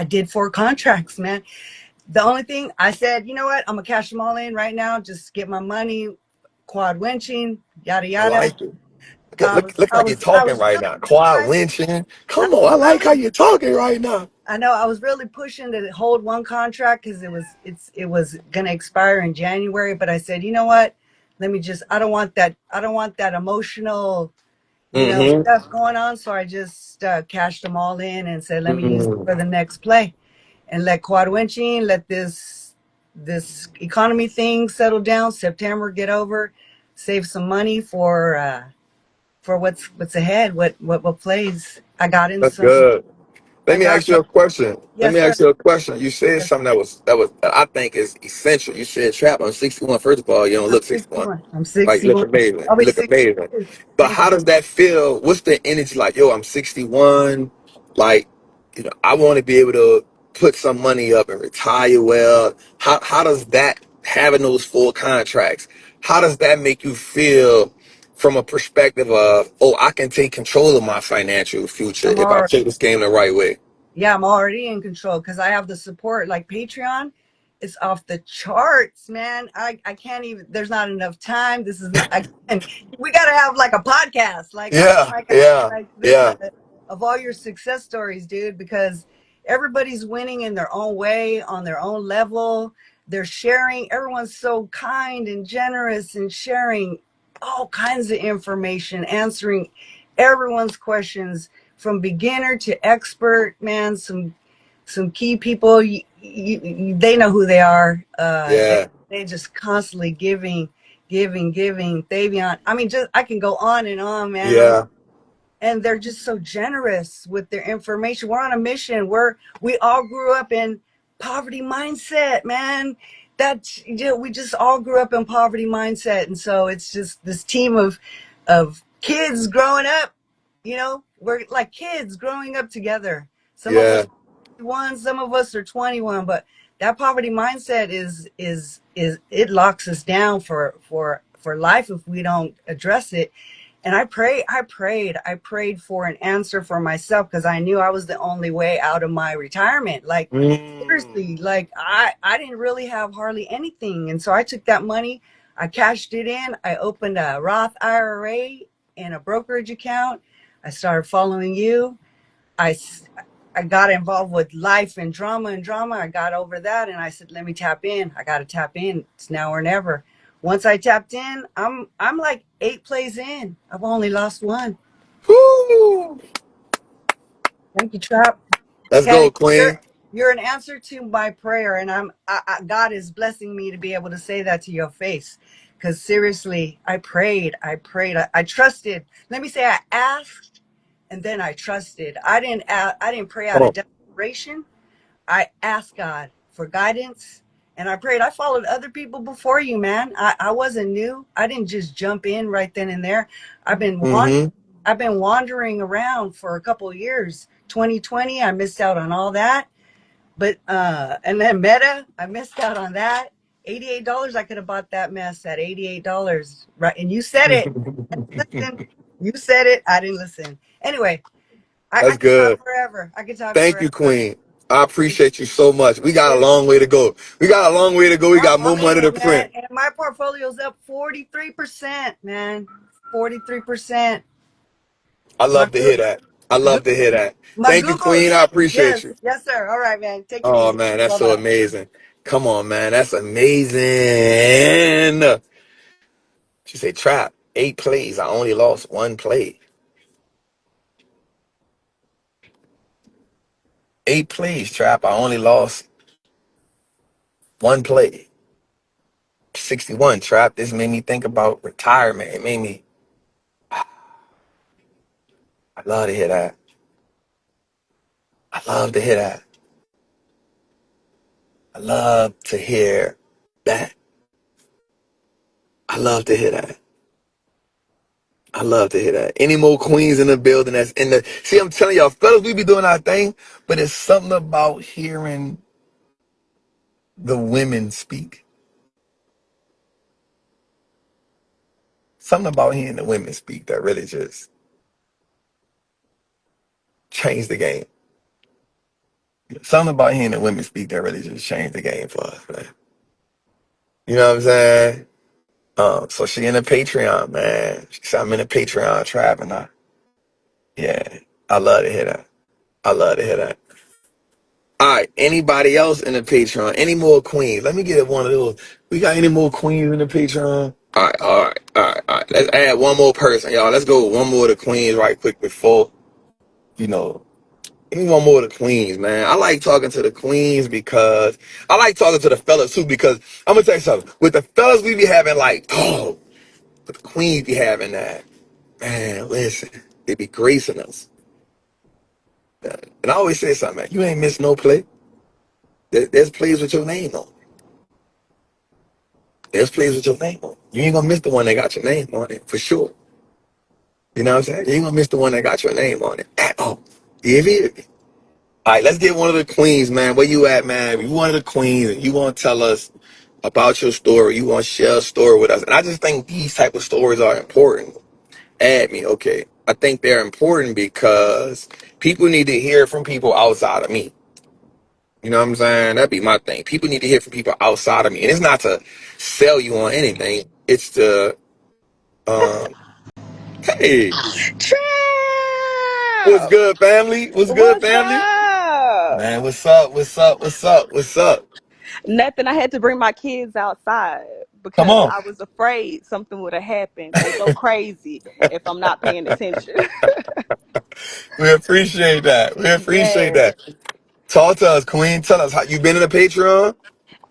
did 4 contracts, man. The only thing I said, you know what? I'm gonna cash them all in right now, just get my money, quad winching, yada I yada. like it. I was Look I like you're was I talking was right really now. Quad trying. lynching. I Come on. I was like how really you're talking right now. I know I was really pushing to hold one contract because it was gonna expire in January, but I said, you know what? Let me just I don't want that emotional, Mm-hmm. stuff going on. So I just cashed them all in and said, let me use it Mm. for the next play and let quad winching, let this economy thing settle down, September get over, save some money for what's ahead, what plays. I got in That's some good. Let I me got ask you a question. Let Yes, me sir. ask you a question. You said Yes, something that I think is essential. You said, "Trap, I'm 61." First of all, you don't I'm look 61. 61. I'm Right? You look 61. amazing. I'll You be look amazing. 62. But Thank how you. does that feel? What's the energy like? Yo, I'm 61. Like, I want to be able to put some money up and retire well. How does that, having those full contracts, how does that make you feel from a perspective of, oh, I can take control of my financial future I'm if I already, play this game the right way? yeah, I'm already in control because I have the support. Like Patreon, it's off the charts, man. I can't even. There's not enough time. This is not. Again, we got to have like a podcast, Yeah, yeah, like this, yeah. of all your success stories, dude. Because everybody's winning in their own way, on their own level. They're sharing. Everyone's so kind and generous and sharing all kinds of information, answering everyone's questions from beginner to expert, man. Some key people, they know who they are. Yeah, They just constantly giving. Thavion, I mean, just I can go on and on, man. yeah, And they're just so generous with their information. We're on a mission. We all grew up in poverty mindset, man. We just all grew up in poverty mindset, and so it's just this team of kids growing up You know, we're like kids growing up together. Some of us Yeah. are 21, some of us are 21, but that poverty mindset is it locks us down for life if we don't address it. And I prayed for an answer for myself because I knew I was the only way out of my retirement. Like Mm. seriously, like I didn't really have hardly anything. And so I took that money, I cashed it in, I opened a Roth IRA and a brokerage account. I started following you. I I got involved with life and drama. I got over that and I said, let me tap in. I got to tap in. It's now or never. Once I tapped in, I'm like 8 plays in. I've only lost one. Woo. Thank you, Trap. Let's go, And Queen. you're an answer to my prayer, and God is blessing me to be able to say that to your face. Because seriously, I trusted. Let me say, I asked, and then I trusted. I didn't pray out Come of on. desperation. I asked God for guidance, and I prayed. I followed other people before you, man. I wasn't new. I didn't just jump in right then and there. I've been wandering. Mm-hmm. I've been wandering around for a couple of years. 2020, I missed out on all that. But and then Meta, I missed out on that. $88. I could have bought that mess at $88. Right. And you said it. Listen, you said it. I didn't listen. Anyway, I That's could talk good. forever. I could talk Thank you, forever. Queen. I appreciate you so much. We got a long way to go. We got a long way to go. We got more I'm money in to it, man. print. And my portfolio's up 43%, man. 43%. I My love to hear that. I Goo- love to hear that. my Thank you, Google. Queen. I appreciate Yes, you. yes, sir. All right, man. Take it Oh easy. man, that's Bye so bye. amazing. Come on, man. That's amazing. She said, Trap, 8 plays. I only lost 1 play. 8 plays, Trap. I only lost 1 play. 61, Trap. This made me think about retirement. It made me, I love to hear that. I love to hear that. I love to hear that. I love to hear that. I love to hear that. Any more queens in the building that's in the, see, I'm telling y'all, fellas, we be doing our thing, but it's something about hearing the women speak. Something about hearing the women speak that really just changed the game. Something about hearing the women speak that really just changed the game for us, man. You know what I'm saying? So she in a Patreon, man. She said I'm in a Patreon trap, and yeah, I love to hear that. I love to hear that. All right, anybody else in the Patreon? Any more queens? Let me get one of those. We got any more queens in the Patreon? All right. Let's add one more person, y'all. Let's go with one more of the queens right quick before, you know, give me one more of the queens, man. I like talking to the queens because I like talking to the fellas too because I'm gonna tell you something. With the fellas, we be having like, oh, but the queens be having that. Man, listen, they be gracing us. And I always say something, man. You ain't missed no play. There's plays with your name on. There's plays with your name on. You ain't gonna miss the one that got your name on it for sure. You know what I'm saying? You ain't gonna miss the one that got your name on it at all. You hear me? All right, let's get one of the queens, man. Where you at, man? You one of the queens, and you want to tell us about your story. You want to share a story with us, and I just think these type of stories are important. Add me, okay? I think they're important because people need to hear from people outside of me. You know what I'm saying? That'd be my thing. People need to hear from people outside of me, and it's not to sell you on anything. It's to, um, hey, Trap! what's good, family? What's good, What's family? up? Man, what's up? What's up? What's up? What's up? Nothing. I had to bring my kids outside Come because on. I was afraid something would have happened. They go crazy if I'm not paying attention. We appreciate that. We appreciate Yes. that. Talk to us, Queen. Tell us how you been in the Patreon.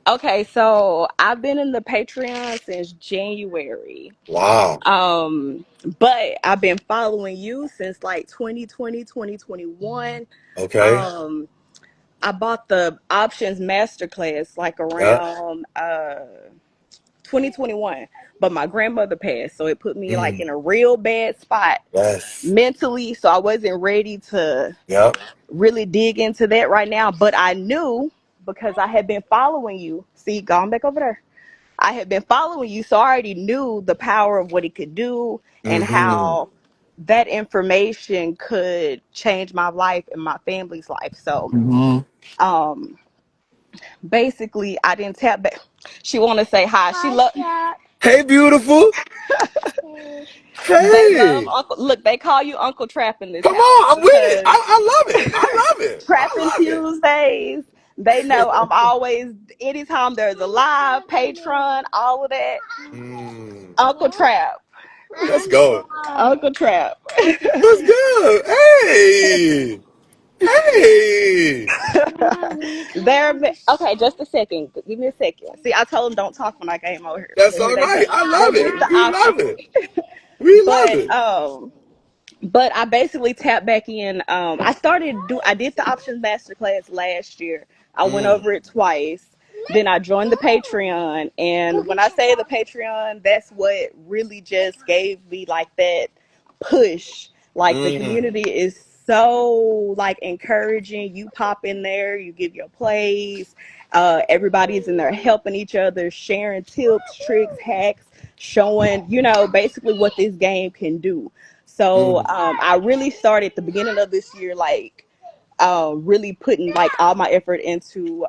Okay, so I've been in the Patreon since January. Wow. Um, but I've been following you since like 2020, 2021. Okay. Um, I bought the options masterclass like Yeah. around 2021. But my grandmother passed, so it put me like Mm. in a real bad spot Yes. mentally. So I wasn't ready to Yep. really dig into that right now. But I knew because I had been following you. See, going back over there. I had been following you, so I already knew the power of what it could do and Mm-hmm. how that information could change my life and my family's life. So, Mm-hmm. um, basically, I didn't tap back. She want to say hi. She love. Hey, beautiful. They love Hey. Uncle. Look, they call you Uncle Trap in this Come house on. I'm with it. because I love it. I love it. Trapping I love Tuesdays. They know I'm it. always anytime there's a live patron, all of that. Mm. Uncle Trap. Let's go. Uncle Trap. What's good? Hey. Hey. There. Okay, just a second. Give me a second. See, I told them don't talk when I came over here. That's But all here they right. go. I They love missed it. the We love opportunity. it. We love But it. I basically tapped back in. I did the options masterclass last year. I went Mm. over it twice. Then I joined the Patreon, and when I say the Patreon, that's what really just gave me like that push. Like the Mm. community is so like encouraging. You pop in there, you give your plays. Everybody's in there helping each other, sharing tips, tricks, hacks, showing basically what this game can do. So Mm. I really started at the beginning of this year, like really putting like all my effort into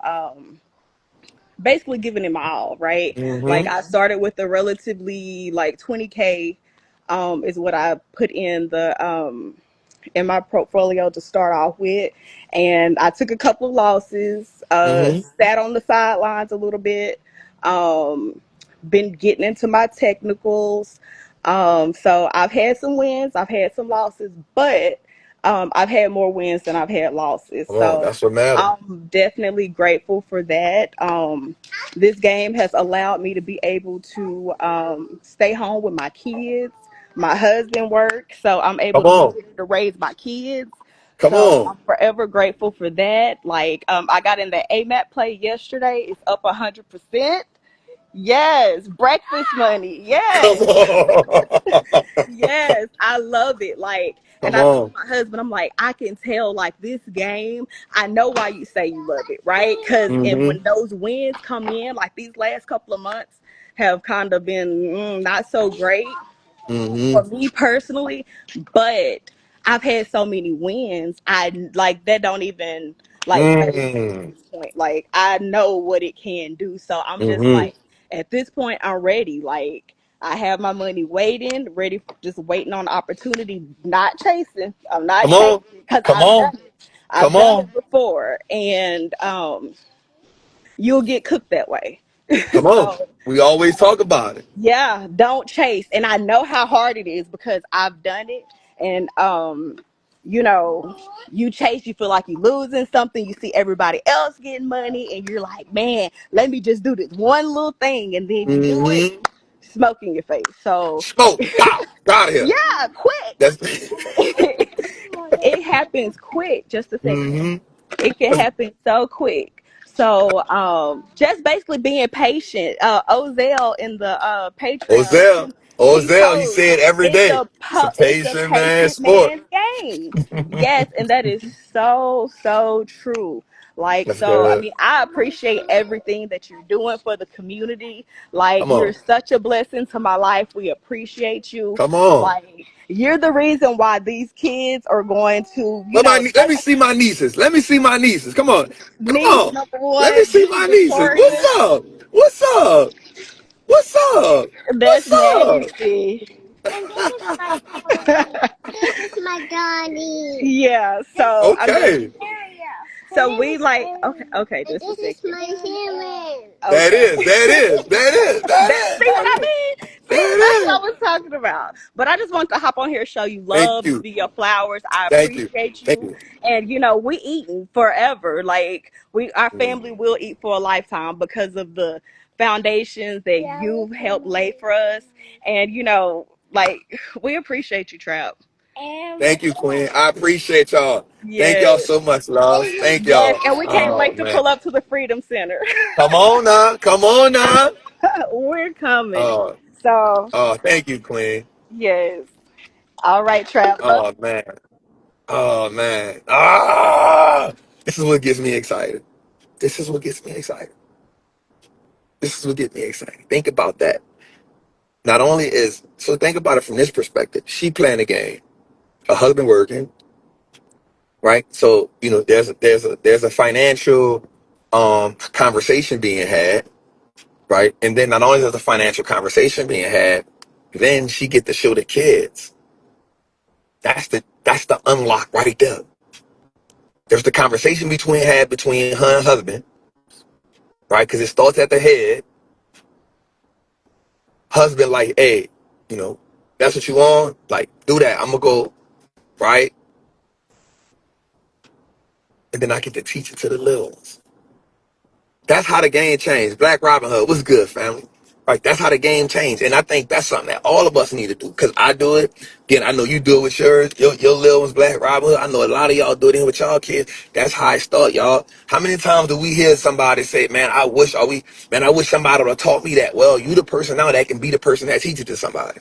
basically giving it my all, right? Like Mm-hmm. I started with a relatively like 20K is what I put in my portfolio to start off with. And I took a couple of losses, Mm-hmm. sat on the sidelines a little bit, been getting into my technicals. So I've had some wins, I've had some losses, but I've had more wins than I've had losses. Come on. So That's what matters. I'm definitely grateful for that. This game has allowed me to be able to stay home with my kids. My husband works, so I'm able Come to be on. here to raise my kids. Come So on. I'm forever grateful for that. Like I got in the AMAT play yesterday. It's up 100%. Yes, breakfast money. Come Yes. on. Yes, I love it. Like, and Come I told on. my husband, I'm like, I can tell, like, this game, I know why you say you love it, right? Because and Mm-hmm. when those wins come in, like these last couple of months have kind of been not so great Mm-hmm. for me personally, but I've had so many wins. I like that don't even like phase me at Mm. this point. Like I know what it can do. So I'm just Mm-hmm. like at this point I'm ready. Like I have my money waiting, ready, just waiting on the opportunity, not chasing. I'm not Come chasing on. because Come I've on. done it. I've Come done it on. before, and you'll get cooked that way. Come on. So We always talk about it. yeah, don't chase. And I know how hard it is because I've done it. And you know, you chase, you feel like you're losing something. You see everybody else getting money, and you're like, man, let me just do this one little thing. And then you do it, Mm-hmm. smoke in your face. So Smoke. Pow. Out of here. yeah, quick. That's It happens quick. Just a second. mm-hmm. It can happen so quick. So just basically being patient. Ozell in the Patreon, Ozell. he Ozell, he posed said every it's day. a It's a it's a patient man patient sport. man's game. Yes, and that is so true. Like That's so, I good. mean, I appreciate everything that you're doing for the community. Like Come you're on. such a blessing to my life. We appreciate you. Come on. Like you're the reason why these kids are going to, Let me see my nieces. Let me see my nieces. Come on. Come niece on. number Let me one, see my nieces. Victoria. What's up? What's up? What's up? That's What's up? Majesty. And this is my Tony. This is my Donnie. Yeah. So I mean, Okay. so we like okay, And just a this is second. my Sharon. That Okay. is. That is. That is. That That is. see what I That is. mean? See, that's That what I is. was talking about. But I just want to hop on here, show you Thank love, you. give you your flowers. I Thank you. appreciate Thank you. you. And we eating forever. Like our family will eat for a lifetime because of the foundations that you've helped lay for us. And like we appreciate you, Trap. Thank you, Queen. I appreciate y'all. Thank y'all Yes. so much, love. Thank Yes. y'all. And we can't Oh wait to man. pull up to the Freedom Center. Come on now. Come on now. We're coming. Oh, So oh, thank you, Queen. yes. All right, Trapper. Oh man. Oh man. Ah, this is what gets me excited. This is what gets me excited. This is what gets me excited. Think about that. Not only is so think about it from this perspective. She playing the game. Her husband working, right? So, there's a financial conversation being had, right? And then not only is the financial conversation being had, then she get to show the kids. That's the unlock right there. There's the conversation between her and husband, right? Because it starts at the head. Husband like, hey, you know, that's what you want? Like, do that. I'm gonna go, right? And then I get to teach it to the little ones. That's how the game changed. Black Robin Hood, what's good, family? Right, that's how the game changed. And I think that's something that all of us need to do. Because I do it. Again, I know you do it with yours. Your little one's Black Robin Hood. I know a lot of y'all do it in with y'all kids. That's how I start, y'all. How many times do we hear somebody say, man, I wish somebody would have taught me that? Well, you the person now that can be the person that teaches it to somebody.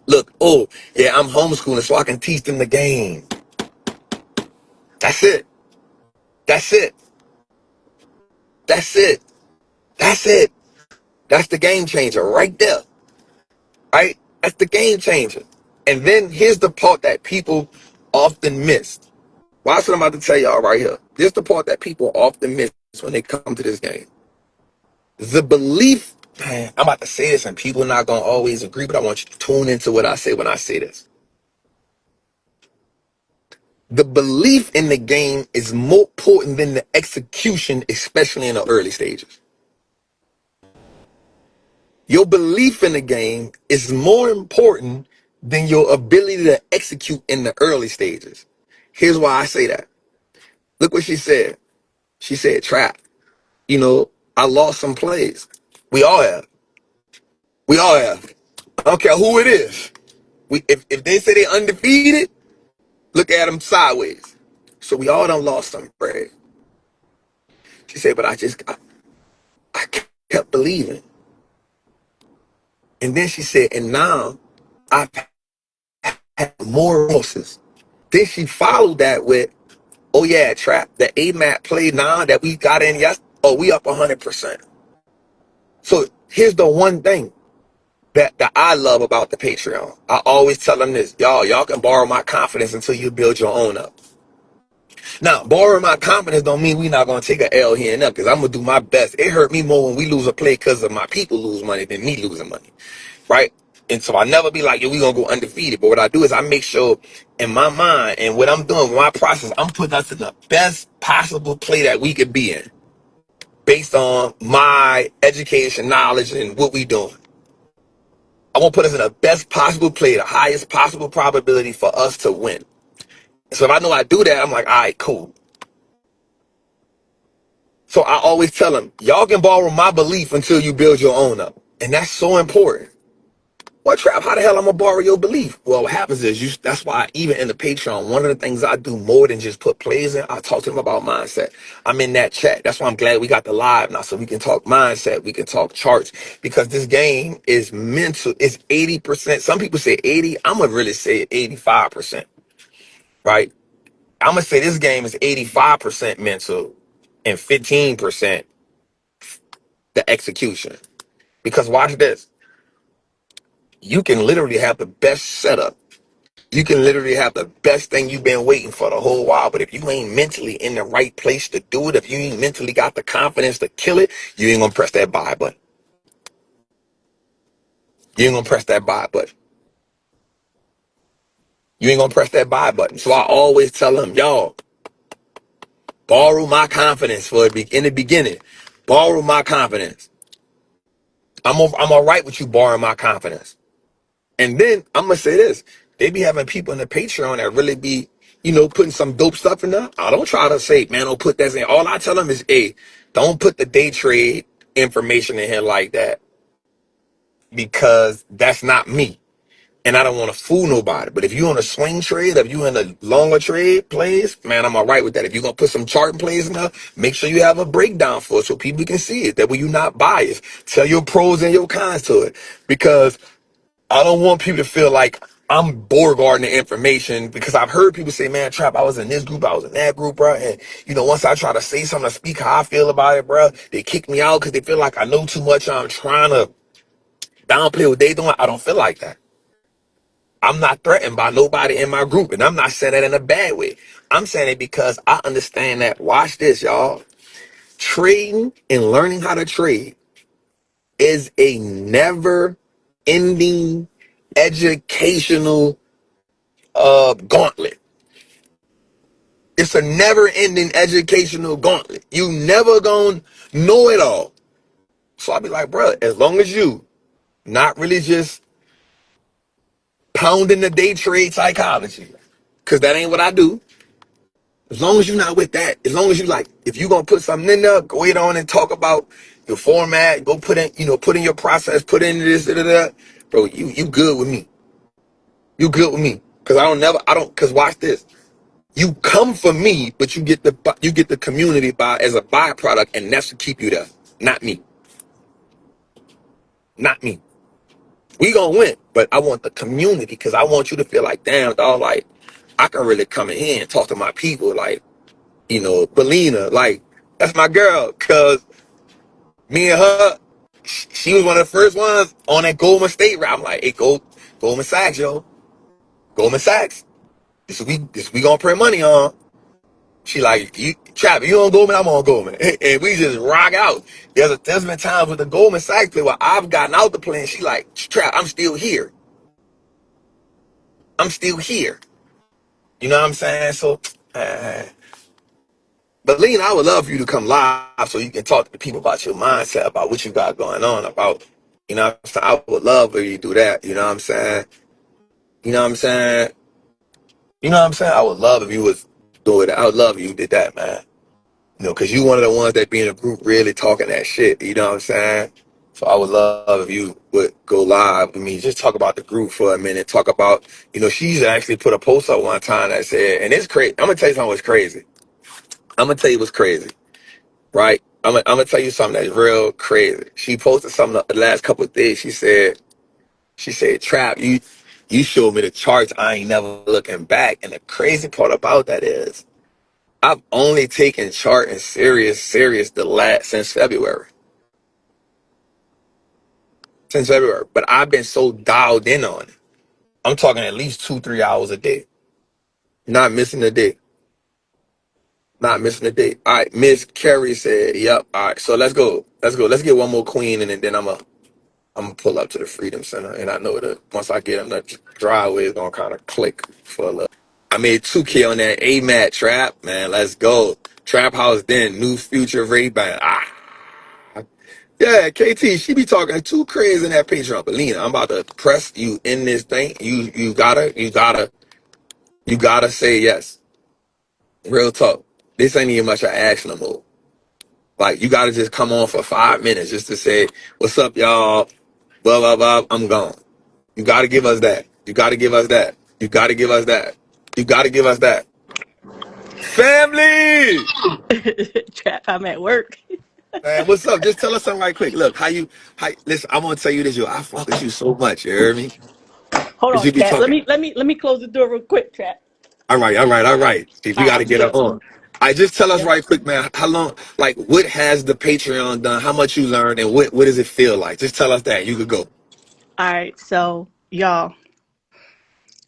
Look, oh, yeah, I'm homeschooling so I can teach them the game. That's it. That's it. That's it. That's it. That's the game changer right there. Right? That's the game changer. And then here's the part that people often miss. Watch what I'm about to tell y'all right here. This is the part that people often miss when they come to this game. The belief, man, I'm about to say this and people are not going to always agree, but I want you to tune into what I say when I say this. The belief in the game is more important than the execution, especially in the early stages. Your belief in the game is more important than your ability to execute in the early stages. Here's why I say that. Look what she said. She said, Trap, I lost some plays. We all have. We all have. I don't care who it is. If they say they undefeated, look at them sideways. So we all done lost some plays. She said, but I kept believing. And then she said, and now I've had more losses. Then she followed that with, oh yeah, Trap, the AMAT play now that we got in yesterday, oh, we up 100%. So here's the one thing that I love about the Patreon. I always tell them this, y'all can borrow my confidence until you build your own up. Now, borrowing my confidence don't mean we not gonna take a L here and there, because I'm gonna do my best. It hurt me more when we lose a play because of my people lose money than me losing money, right? And so I never be like, yo, we gonna go undefeated. But what I do is I make sure in my mind and what I'm doing with my process, I'm putting us in the best possible play that we could be in based on my education, knowledge, and what we doing. I want to put us in the best possible play, the highest possible probability for us to win. So if I know I do that, I'm like, all right, cool. So I always tell them, y'all can borrow my belief until you build your own up. And that's so important. What, Trap? How the hell I'm gonna borrow your belief? Well, what happens is that's why even in the Patreon, one of the things I do more than just put plays in, I talk to them about mindset. I'm in that chat. That's why I'm glad we got the live now, so we can talk mindset, we can talk charts, because this game is mental. It's 80%. Some people say 80. I'm gonna really say 85%. Right? I'm gonna say this game is 85% mental and 15% the execution. Because watch this. You can literally have the best setup. You can literally have the best thing you've been waiting for the whole while. But if you ain't mentally in the right place to do it, if you ain't mentally got the confidence to kill it, you ain't gonna press that buy button. You ain't gonna press that buy button. You ain't gonna press that buy button. So I always tell them, y'all, borrow my confidence in the beginning. Borrow my confidence. I'm all right with you borrowing my confidence. And then I'm gonna say this: they be having people in the Patreon that really be, putting some dope stuff in there. I don't try to say, man, don't put that in. All I tell them is, hey, don't put the day trade information in here like that, because that's not me. and I don't want to fool nobody. But if you on a swing trade, if you in a longer trade plays, man, I'm all right with that. If you're gonna put some charting plays in there, make sure you have a breakdown for it so people can see it. That way you're not biased. Tell your pros and your cons to it, because I don't want people to feel like I'm Borgarding the information, because I've heard people say, man, Trap, I was in this group, I was in that group, bro. And, once I try to say something to speak how I feel about it, bro, they kick me out because they feel like I know too much. I'm trying to downplay what they doing. I don't feel like that. I'm not threatened by nobody in my group. And I'm not saying that in a bad way. I'm saying it because I understand that, watch this, y'all. Trading and learning how to trade is a never ending educational gauntlet. It's a never ending educational gauntlet. You never gonna know it all. So I'll be like, bro, as long as you not really just pounding the day trade psychology, because that ain't what I do. As long as you're not with that, as long as you like, if you're gonna put something in there, go ahead on and talk about your format, go put in, put in your process, put in this, da, da, da. Bro, you good with me. You good with me. Cause cause watch this. You come for me, but you get the community by as a byproduct, and that's to keep you there. Not me. Not me. We gonna win, but I want the community, because I want you to feel like, damn, dog, like I can really come in here and talk to my people, like, Belina, like, that's my girl, cause me and her, she was one of the first ones on that Goldman State route. I'm like, hey, Goldman Sachs, yo. Goldman Sachs. This we gonna print money on. She like, Trap, you on Goldman, I'm on Goldman. And we just rock out. There's been times with the Goldman Sachs play where I've gotten out the play and she like, Trap, I'm still here. I'm still here. You know what I'm saying? So, but Lean, I would love for you to come live so you can talk to the people about your mindset, about what you got going on, about, what I'm saying? I would love for you to do that. You know what I'm saying? You know what I'm saying? You know what I'm saying? I would love if you was doing that. I would love if you did that, man. Because you one of the ones that be in a group really talking that shit. You know what I'm saying? So I would love if you would go live with me. Just talk about the group for a minute. Talk about, she's actually put a post up one time that said, and it's crazy. I'm going to tell you something what's crazy. I'm going to tell you what's crazy, right? I'm gonna tell you something that's real crazy. She posted something the last couple of days. She said, Trap, you showed me the charts. I ain't never looking back. And the crazy part about that is, I've only taken charting serious since February. Since February. But I've been so dialed in on it. I'm talking at least 2-3 hours a day. Not missing a day. Not missing a day. All right, Miss Carrie said, yep. All right, so let's go. Let's go. Let's get one more queen, and then I'm gonna pull up to the Freedom Center. And I know that once I get them, the driveway is gonna kind of click for a little. I made 2K on that AMAT Trap, man. Let's go. Trap House then, new future Ray-Ban. Yeah, KT, she be talking too crazy in that Patreon. But Lena, I'm about to press you in this thing. You gotta say yes. Real talk. This ain't even much of action no more. Like, you gotta just come on for 5 minutes just to say, what's up, y'all? Blah blah blah. I'm gone. You gotta give us that. You gotta give us that. You gotta give us that. You gotta give us that. Family! Trap, I'm at work. Man, what's up? Just tell us something right quick. Look, listen, I want to tell you this, yo. I fuck with you so much, you hear me? Hold Because on, you be Trap. Let talking. me let me let me close the door real quick, Trap. All right. If you All got to right, get up chill. on. I just tell us Yep. right quick, man. How long? Like, what has the Patreon done? How much you learned, and what does it feel like? Just tell us that. You could go. All right, so y'all,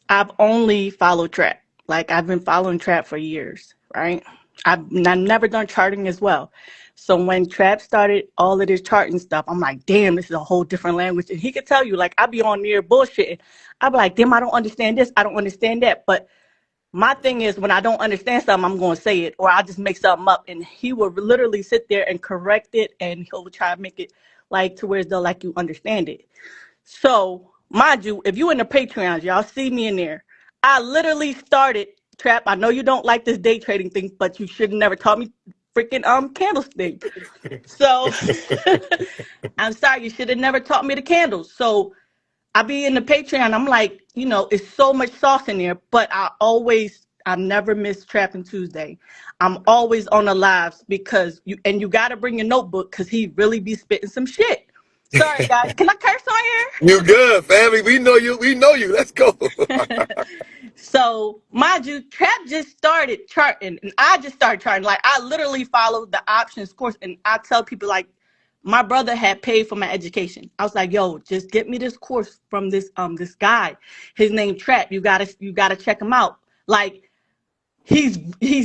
I've only followed Trap. Like I've been following Trap for years, right? I've never done charting as well. So when Trap started all of this charting stuff, I'm like, damn, this is a whole different language. And he could tell you, like, I be on near bullshitting. I be like, damn, I don't understand this, I don't understand that. But my thing is, when I don't understand something, I'm going to say it, or I'll just make something up. And he will literally sit there and correct it, and he'll try to make it like to where it's like you understand it. So, mind you, if you in the Patreons, y'all see me in there. I literally started Trap. I know you don't like this day trading thing, but you should have never taught me freaking candlestick. So I'm sorry, you should have never taught me the candles. So I be in the Patreon. I'm like, it's so much sauce in there, but I never miss Trapping Tuesday. I'm always on the lives because you got to bring your notebook because he really be spitting some shit. Sorry, guys. Can I curse on You good, family. We know you. We know you. Let's go. here? So, mind you, Trap just started charting, and I just started charting. Like, I literally followed the options course, and I tell people, like, my brother had paid for my education. I was like, "Yo, just get me this course from this guy. His name Trap. You gotta check him out. Like, he's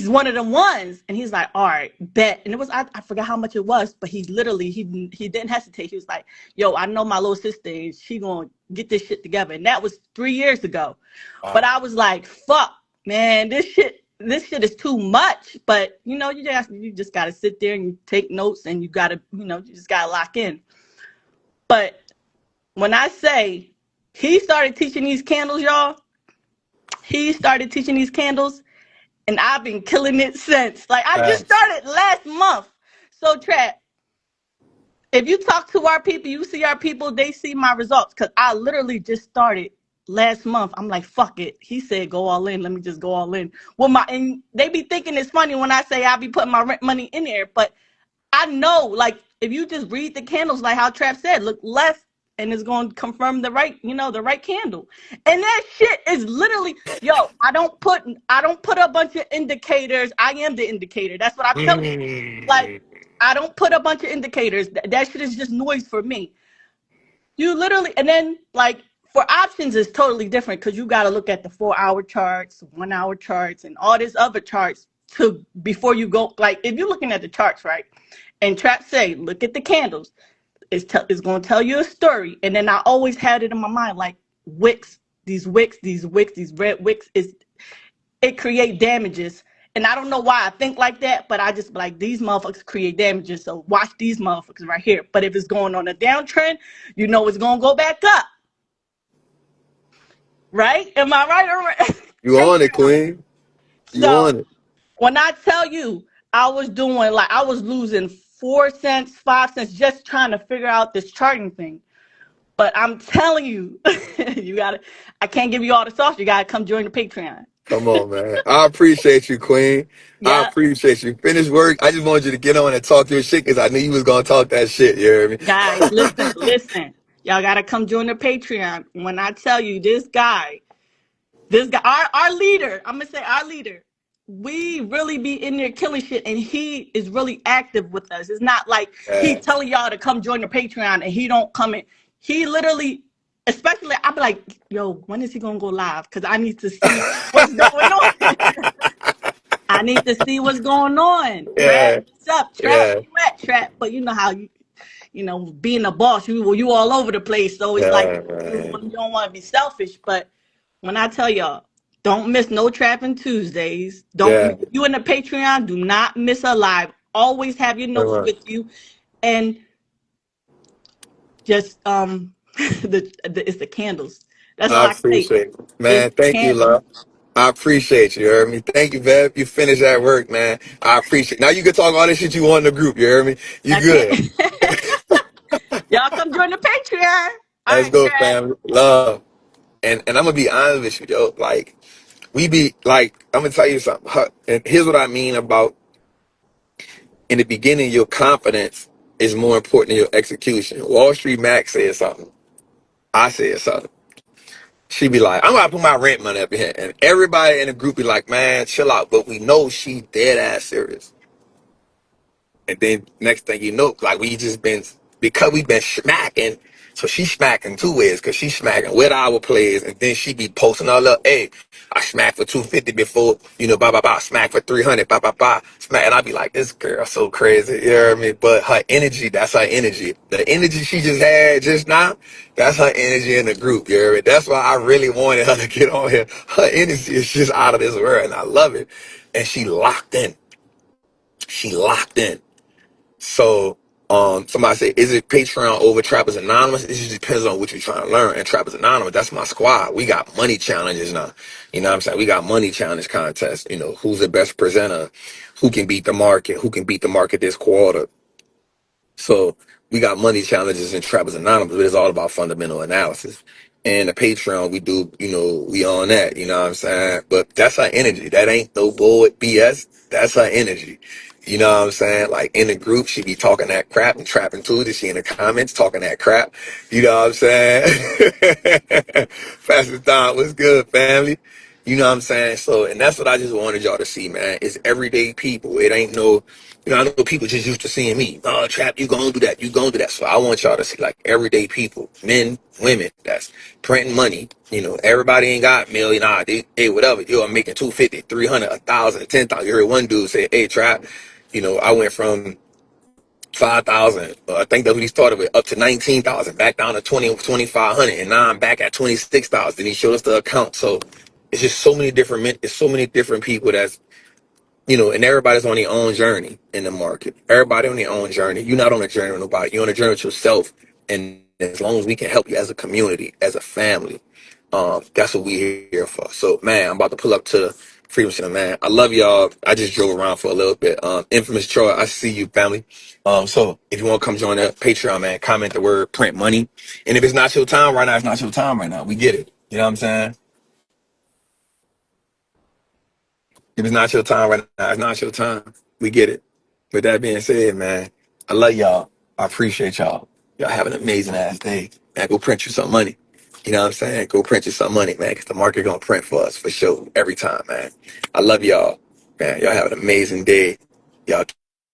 one of the ones." And he's like, "All right, bet." And I forgot how much it was, but he didn't hesitate. He was like, "Yo, I know my little sister, and she gonna get this shit together." And that was 3 years ago. But I Wow. was like, "Fuck, man, this shit is too much." But you just gotta sit there and take notes, and you just gotta lock in. But when I say he started teaching these candles, y'all, he started teaching these candles, and I've been killing it since. Like, I just Facts. started last month. So, Trap, if you talk to our people, you see our people, they see my results. Cause I literally just started last month. I'm like, fuck it. He said go all in. Let me just go all in. And they be thinking it's funny when I say I be putting my rent money in there, but I know, like, if you just read the candles, like how Trap said, look left, and it's going to confirm the right candle. And that shit is literally, yo, I don't put a bunch of indicators. I am the indicator. That's what I tell people. Like, Mm. I don't put a bunch of indicators. That shit is just noise for me. You literally, and then, like, for options is totally different because you got to look at the 4 hour charts, 1 hour charts, and all this other charts to before you go. Like, if you're looking at the charts, right? And Trap say, look at the candles. It's going to tell you a story. And then I always had it in my mind, like, wicks, these red wicks it create damages. And I don't know why I think like that, but I just be like, these motherfuckers create damages. So watch these motherfuckers right here. But if it's going on a downtrend, it's gonna go back up. Right? Am I right or right? You on it, Patreon. Queen. You So on it. when I tell you I was losing 4 cents, 5 cents just trying to figure out this charting thing. But I'm telling you, I can't give you all the sauce. You gotta come join the Patreon. Come on, man. I appreciate you, Queen. I Yeah. appreciate you. Finish work. I just wanted you to get on and talk your shit because I knew you was gonna talk that shit. You hear me? Guys, listen. Y'all gotta come join the Patreon. When I tell you this guy, our leader, I'm gonna say our leader, we really be in there killing shit, and he is really active with us. It's not like he Yeah. telling y'all to come join the Patreon and he don't come in. He literally, especially, I be like, yo, when is he gonna go live? Because I need to see what's going on. I need to see what's going on. Trap, Yeah. what's up? Trap, Yeah. where you at? Trap. But you know how being a boss, you all over the place. So it's like Yeah, you man. don't want to be selfish. But when I tell y'all, don't miss no Trapping Tuesdays. Yeah. You in the Patreon, do not miss a live. Always have your Come notes on. with you, and just it's the candles. That's all I I can say. appreciate it. It's Man, the thank you, candles. love. I appreciate you. You heard me? Thank you, Bev. You finished that work, man. I appreciate it. Now you can talk all this shit you want in the group. You heard me? You I good. can't. Y'all come join the Patreon. All Let's right, go, Trap. family. Love. And I'm gonna be honest with you, yo. Like, we be like, I'm gonna tell you something. And here's what I mean about in the beginning, your confidence is more important than your execution. Wall Street Mac said something. I said something. She be like, I'm gonna put my rent money up in here. And everybody in the group be like, man, chill out. But we know she dead ass serious. And then next thing you know, like we just been because we been smacking. So she smacking two ways because she smacking with our players, and then she be posting all up. Hey, I smacked for 250 before, blah blah blah. Smack for 300, blah blah blah. Smack, and I be like, this girl so crazy. You know what I mean? But her energy, that's her energy. The energy she just had just now, that's her energy in the group. You know what I mean? That's why I really wanted her to get on here. Her energy is just out of this world, and I love it. And she locked in. She locked in. So, somebody say, is it Patreon over Trappers Anonymous? It just depends on what you're trying to learn. And Trappers Anonymous, that's my squad. We got money challenges now. You know what I'm saying? We got money challenge contests. Who's the best presenter? Who can beat the market? Who can beat the market this quarter? So we got money challenges in Trappers Anonymous, but it's all about fundamental analysis. And the Patreon, we do, we on that, you know what I'm saying? But that's our energy. That ain't no bull BS. That's our energy. You know what I'm saying? Like in the group, she be talking that crap and trapping too. She in the comments talking that crap. You know what I'm saying? Fastest time. What's good, family? You know what I'm saying? So, and that's what I just wanted y'all to see, man. It's everyday people. It ain't no, I know people just used to seeing me. Oh, Trap, you gonna do that. You gonna do that. So I want y'all to see like everyday people, men, women, that's printing money. Everybody ain't got million. Hey, whatever. Yo, I'm making 250, 300, 1,000, 10,000. You heard one dude say, hey, Trap, I went from 5,000. I think that's what he started with, up to 19,000, back down to 2,500, and now I'm back at 26,000. And he showed us the account. So it's just so many different men. It's so many different people that's and everybody's on their own journey in the market. Everybody on their own journey. You're not on a journey with nobody. You're on a journey with yourself. And as long as we can help you as a community, as a family, that's what we're here for. So, man, I'm about to pull up to the Freedom Center, man. I love y'all. I just drove around for a little bit. Infamous Troy, I see you, family. So if you want to come join the Patreon, man, comment the word print money. And if it's not your time right now, it's not your time right now. We get it. You know what I'm saying? If it's not your time right now, it's not your time. We get it. With that being said, man, I love y'all. I appreciate y'all. Y'all have an amazing ass day. Man, go print you some money. You know what I'm saying? Go print you some money, man, because the market gonna print for us for sure every time, man. I love y'all. Man, y'all have an amazing day. Y'all